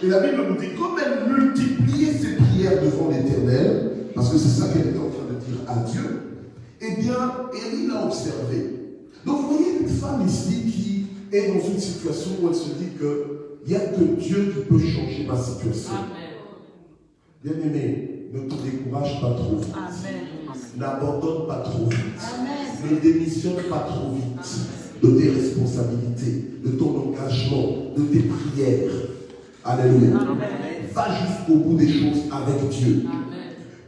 Et la Bible nous dit, comme elle multipliait ses prières devant l'Éternel, parce que c'est ça qu'elle était en train de dire à Dieu, eh bien, Élie l'a observé. Donc vous voyez une femme ici qui est dans une situation où elle se dit qu'il n'y a que Dieu qui peut changer ma situation. Bien-aimé, ne te décourage pas trop vite. N'abandonne pas trop vite. Ne démissionne pas trop vite de tes responsabilités, de ton engagement, de tes prières. Alléluia. Va jusqu'au bout des choses avec Dieu.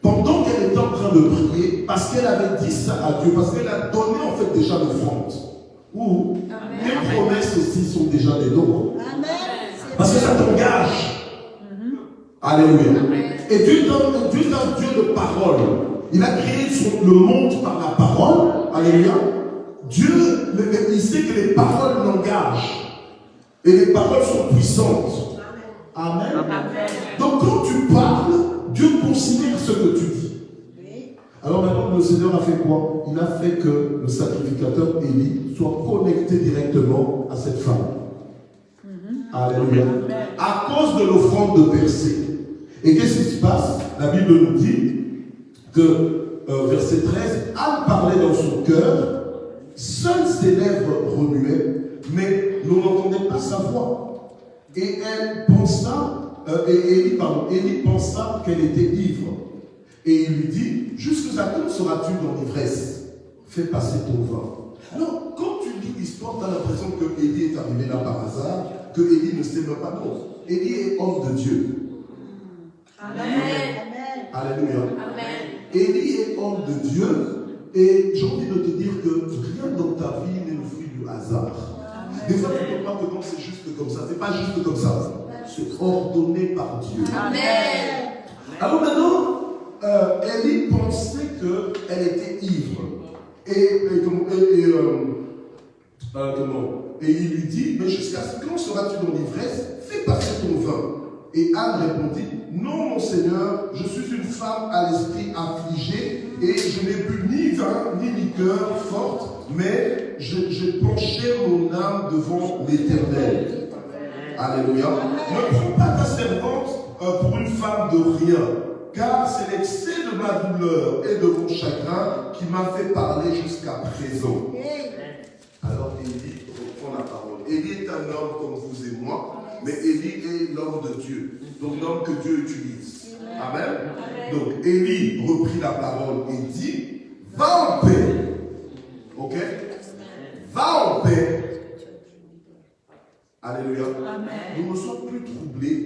Pendant qu'elle était en train de prier, parce qu'elle avait dit ça à Dieu, parce qu'elle a donné en fait déjà l'offrande, ou les promesses aussi sont déjà des dons. Parce que ça t'engage. Alléluia. Et Dieu est un Dieu de parole. Il a créé le monde par la parole. Alléluia. Dieu, il sait que les paroles l'engagent. Et les paroles sont puissantes. Amen. Donc quand tu parles, Dieu considère ce que tu dis. Alors maintenant, le Seigneur a fait quoi? Il a fait que le sacrificateur Élie soit connecté directement à cette femme. Alléluia. À cause de l'offrande de percée. Et qu'est-ce qui se passe? La Bible nous dit que, verset 13, Anne parlait dans son cœur, seules ses lèvres remuaient, mais nous n'entendait pas sa voix. Et elle pensa, Élie pensa qu'elle était ivre. Et il lui dit, jusqu'à quand seras-tu dans l'ivresse? Fais passer ton vin. Alors, quand tu lis l'histoire, tu as l'impression que Élie est arrivé là par hasard, que Élie ne sait même pas. Non. Élie est homme de Dieu. Amen. Alléluia. Élie est homme de Dieu. Et j'ai envie de te dire que rien dans ta vie n'est le fruit du hasard. Des fois, tu ne crois que non, c'est juste comme ça. C'est pas juste comme ça. C'est ordonné par Dieu. Amen. Alors maintenant, Élie pensait qu'elle était ivre. Et il lui dit, mais jusqu'à quand seras-tu dans l'ivresse? Fais passer ton vin. Et Anne répondit, non mon Seigneur, je suis une femme à l'esprit affligé et je n'ai bu ni vin ni liqueur forte, mais j'ai penché mon âme devant l'Éternel. Alléluia. Ne prends pas ta servante pour une femme de rien, car c'est l'excès de ma douleur et de mon chagrin qui m'a fait parler jusqu'à présent. Alors Élie reprend la parole. Élie est un homme comme vous et moi, mais Élie est l'homme de Dieu, donc l'homme que Dieu utilise. Amen. Donc Élie reprit la parole et dit, va en paix. Ok? Va en paix. Alléluia. Nous ne sommes plus troublés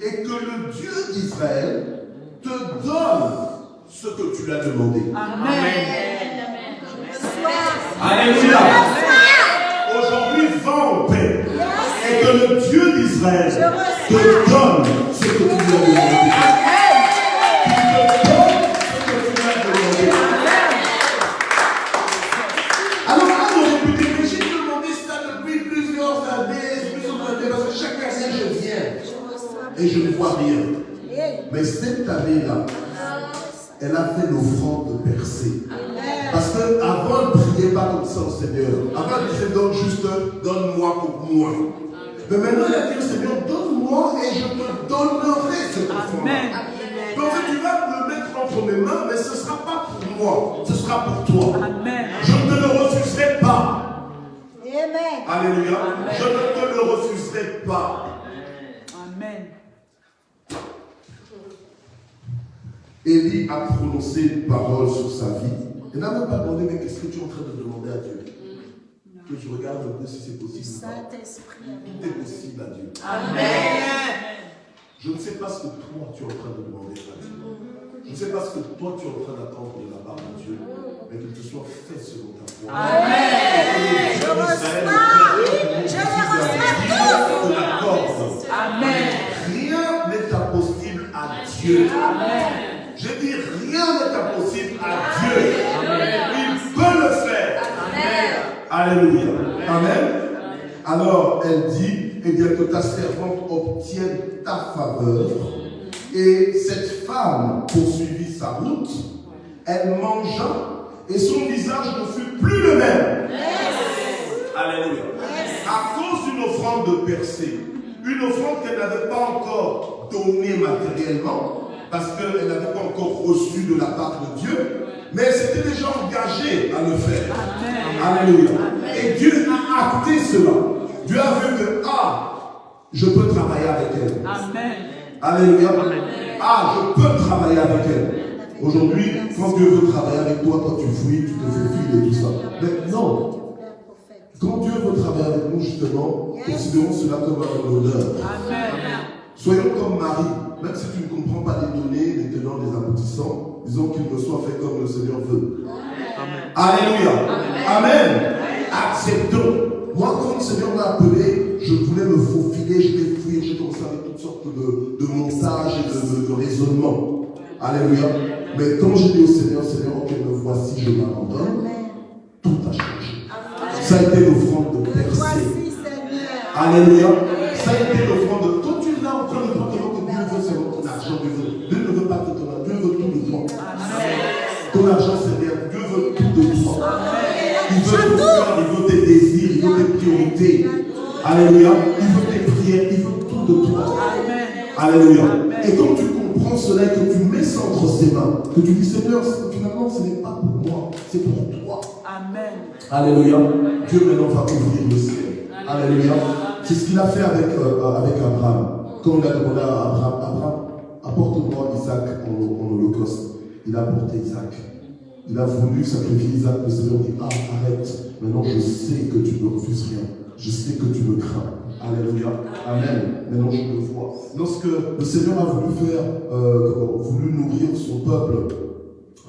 et que le Dieu d'Israël te donne ce que tu l'as demandé. Amen. Alléluia. Aujourd'hui, va en paix. Et que le Dieu d'Israël te donne ce que tu lui as demandé. Il te donne ce que tu lui as demandé. Alors, Anne aurait pu dire, mais j'ai demandé ça depuis plusieurs années, parce que chaque année je viens et je ne vois rien. Mais cette année-là, elle a fait l'offrande de percée. Parce qu'avant, elle ne priait pas comme ça au Seigneur. Avant, elle disait, donne juste, donne-moi pour moi. Mais maintenant, elle a dit au Seigneur, donne-moi et je te donnerai cette offrande. Donc, en fait, tu vas me mettre entre mes mains, mais ce ne sera pas pour moi, ce sera pour toi. Amen. Je ne le refuserai pas. Amen. Alléluia. Amen. Je ne te le refuserai pas. Amen. Élie a prononcé une parole sur sa vie. Elle n'a même pas demandé, mais qu'est-ce que tu es en train de demander à Dieu? Que je regarde un peu si c'est Le possible ou pas. Saint-Esprit. Tout est possible à Dieu. Amen. Je ne sais pas ce que toi tu es en train de demander à Dieu. Je ne sais pas ce que toi tu es en train d'attendre de la part de Dieu, mais qu'il te soit fait selon ta foi. Amen. Je reçois. Amen. Rien n'est impossible à Dieu. Je dis rien n'est impossible à Dieu. Il peut le faire. Alléluia. Amen. Alors elle dit, eh bien que ta servante obtienne ta faveur. Et cette femme poursuivit sa route. Elle mangea et son visage ne fut plus le même. Alléluia. À cause d'une offrande de percée, une offrande qu'elle n'avait pas encore donnée matériellement, parce qu'elle n'avait pas encore reçu de la part de Dieu, mais elle s'était déjà engagée à le faire. Alléluia. Et Dieu a acté cela. Dieu a vu que, je peux travailler avec elle. Amen. Alléluia. Je peux travailler avec elle. Aujourd'hui, quand Dieu veut travailler avec toi, toi tu fouilles, tu te fais filer et tout ça. Mais non. Quand Dieu veut travailler avec nous, justement, considérons cela comme un honneur. Soyons comme Marie. Même si tu ne comprends pas les données, les tenants, les aboutissants, disons qu'il me soit fait comme le Seigneur veut. Alléluia. Amen. Acceptons. Moi, quand le Seigneur m'a appelé, je voulais me faufiler, je l'ai fouillé, j'ai commencé avec toutes sortes de montages et de raisonnements. Alléluia. Mais quand j'ai dit au Seigneur, ok, me voici, je m'abandonne, tout a changé. Ça a été l'offrande de percée. Alléluia. Ça a été l'offrande de... Quand tu es là en train de te dire que Dieu veut seulement ton argent, Dieu ne veut pas que ton argent, Dieu veut tout de toi. Ton argent, c'est rien. Dieu veut tout de toi. Il veut ton cœur, il veut tes désirs, il veut tes priorités. Alléluia. Il veut tes prières, il veut tout de toi. Alléluia. Et quand tu comprends cela et que tu mets ça entre ses mains, que tu dis Seigneur, finalement ce n'est pas pour moi, c'est pour toi. Amen. Alléluia. Dieu maintenant va ouvrir le ciel. Alléluia. C'est ce qu'il a fait avec Abraham. Quand on a demandé à Abraham, apporte-moi Isaac en holocauste. Il a apporté Isaac. Il a voulu sacrifier Isaac. Le Seigneur dit, arrête. Maintenant je sais que tu ne refuses rien. Je sais que tu me crains. Alléluia. Amen. Maintenant je le vois. Lorsque le Seigneur a voulu nourrir son peuple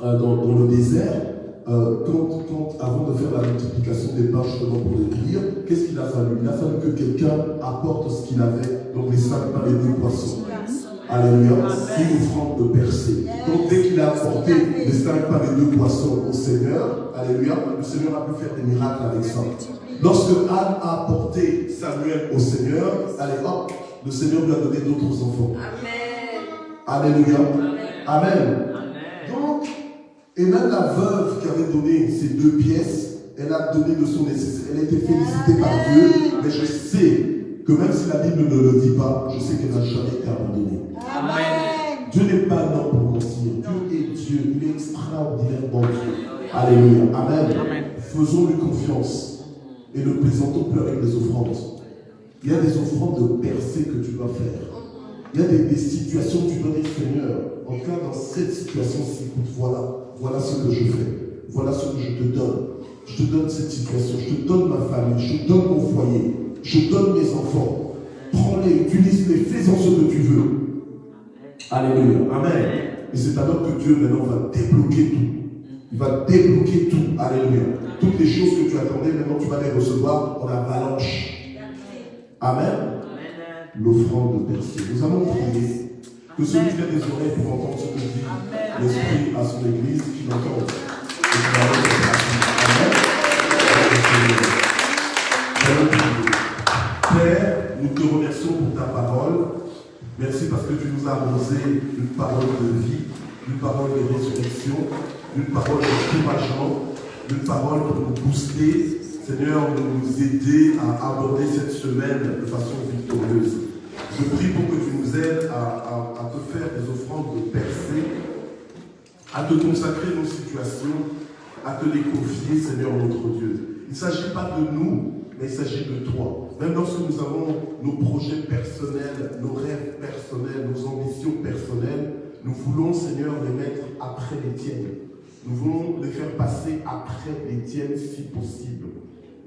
dans le désert, avant de faire la multiplication des pains justement pour les cuire, qu'est-ce qu'il a fallu? Il a fallu que quelqu'un apporte ce qu'il avait, donc les 5 pains et 2 poissons. Alléluia. Une offrande de percée. Donc dès qu'il a apporté les 5 pains et 2 poissons au Seigneur, alléluia, le Seigneur a pu faire des miracles avec ça. Lorsque Anne a apporté Samuel au Seigneur, allez hop, le Seigneur lui a donné d'autres enfants. Amen. Alléluia. Amen. Donc, et même la veuve qui avait donné ces 2 pièces, elle a donné de son nécessaire. Elle a été félicitée par Dieu, mais je sais que même si la Bible ne le dit pas, je sais qu'elle n'a jamais été abandonnée. Amen. Dieu n'est pas là pour mentir. Dieu est Dieu. Il est extraordinairement Dieu. Alléluia. Amen. Faisons-lui confiance et ne plaisantons plus avec les offrandes. Il y a des offrandes de percée que tu dois faire. Il y a des situations où tu dois dire Seigneur, en tout cas dans cette situation-ci, voilà ce que je fais. Voilà ce que je te donne. Je te donne cette situation. Je te donne ma famille. Je te donne mon foyer. Je te donne mes enfants. Prends-les, utilise-les, fais-en ce que tu veux. Alléluia. Amen. Et c'est alors que Dieu maintenant va débloquer tout. Il va débloquer tout. Alléluia. Toutes les choses que tu attendais, maintenant tu vas les recevoir en avalanche. Amen. L'offrande de percée. Nous allons prier. Que celui qui a des oreilles pour entendre ce que dit l'Esprit à son Église, qu'il entende. Et qu'il va mettre en pratique. Amen. Père, nous te remercions pour ta parole. Merci parce que tu nous as arrosé une parole de vie, une parole de résurrection, une parole d'encouragement, une parole pour nous booster. Seigneur, de nous aider à aborder cette semaine de façon victorieuse. Je prie pour que tu nous aides à te faire des offrandes de percée, à te consacrer nos situations, à te les confier, Seigneur notre Dieu. Il ne s'agit pas de nous, mais il s'agit de toi. Même lorsque nous avons nos projets personnels, nos rêves personnels, nos ambitions personnelles, nous voulons, Seigneur, les mettre après les tiennes. Nous voulons les faire passer après les tiennes si possible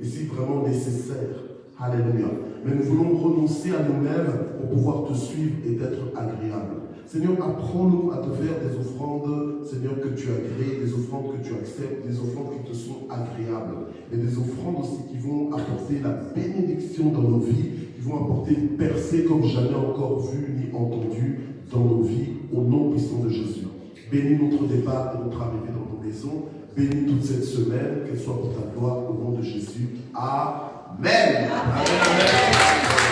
et si vraiment nécessaire. Alléluia. Mais nous voulons renoncer à nous-mêmes pour pouvoir te suivre et d'être agréable. Seigneur, apprends-nous à te faire des offrandes, Seigneur, que tu agrées, des offrandes que tu acceptes, des offrandes qui te sont agréables. Et des offrandes aussi qui vont apporter la bénédiction dans nos vies, qui vont apporter une percée comme jamais encore vu ni entendu dans nos vies, au nom puissant de Jésus. Bénis notre départ et notre arrivée dans nos maisons. Bénis toute cette semaine, qu'elle soit pour ta gloire, au nom de Jésus. Amen. Amen.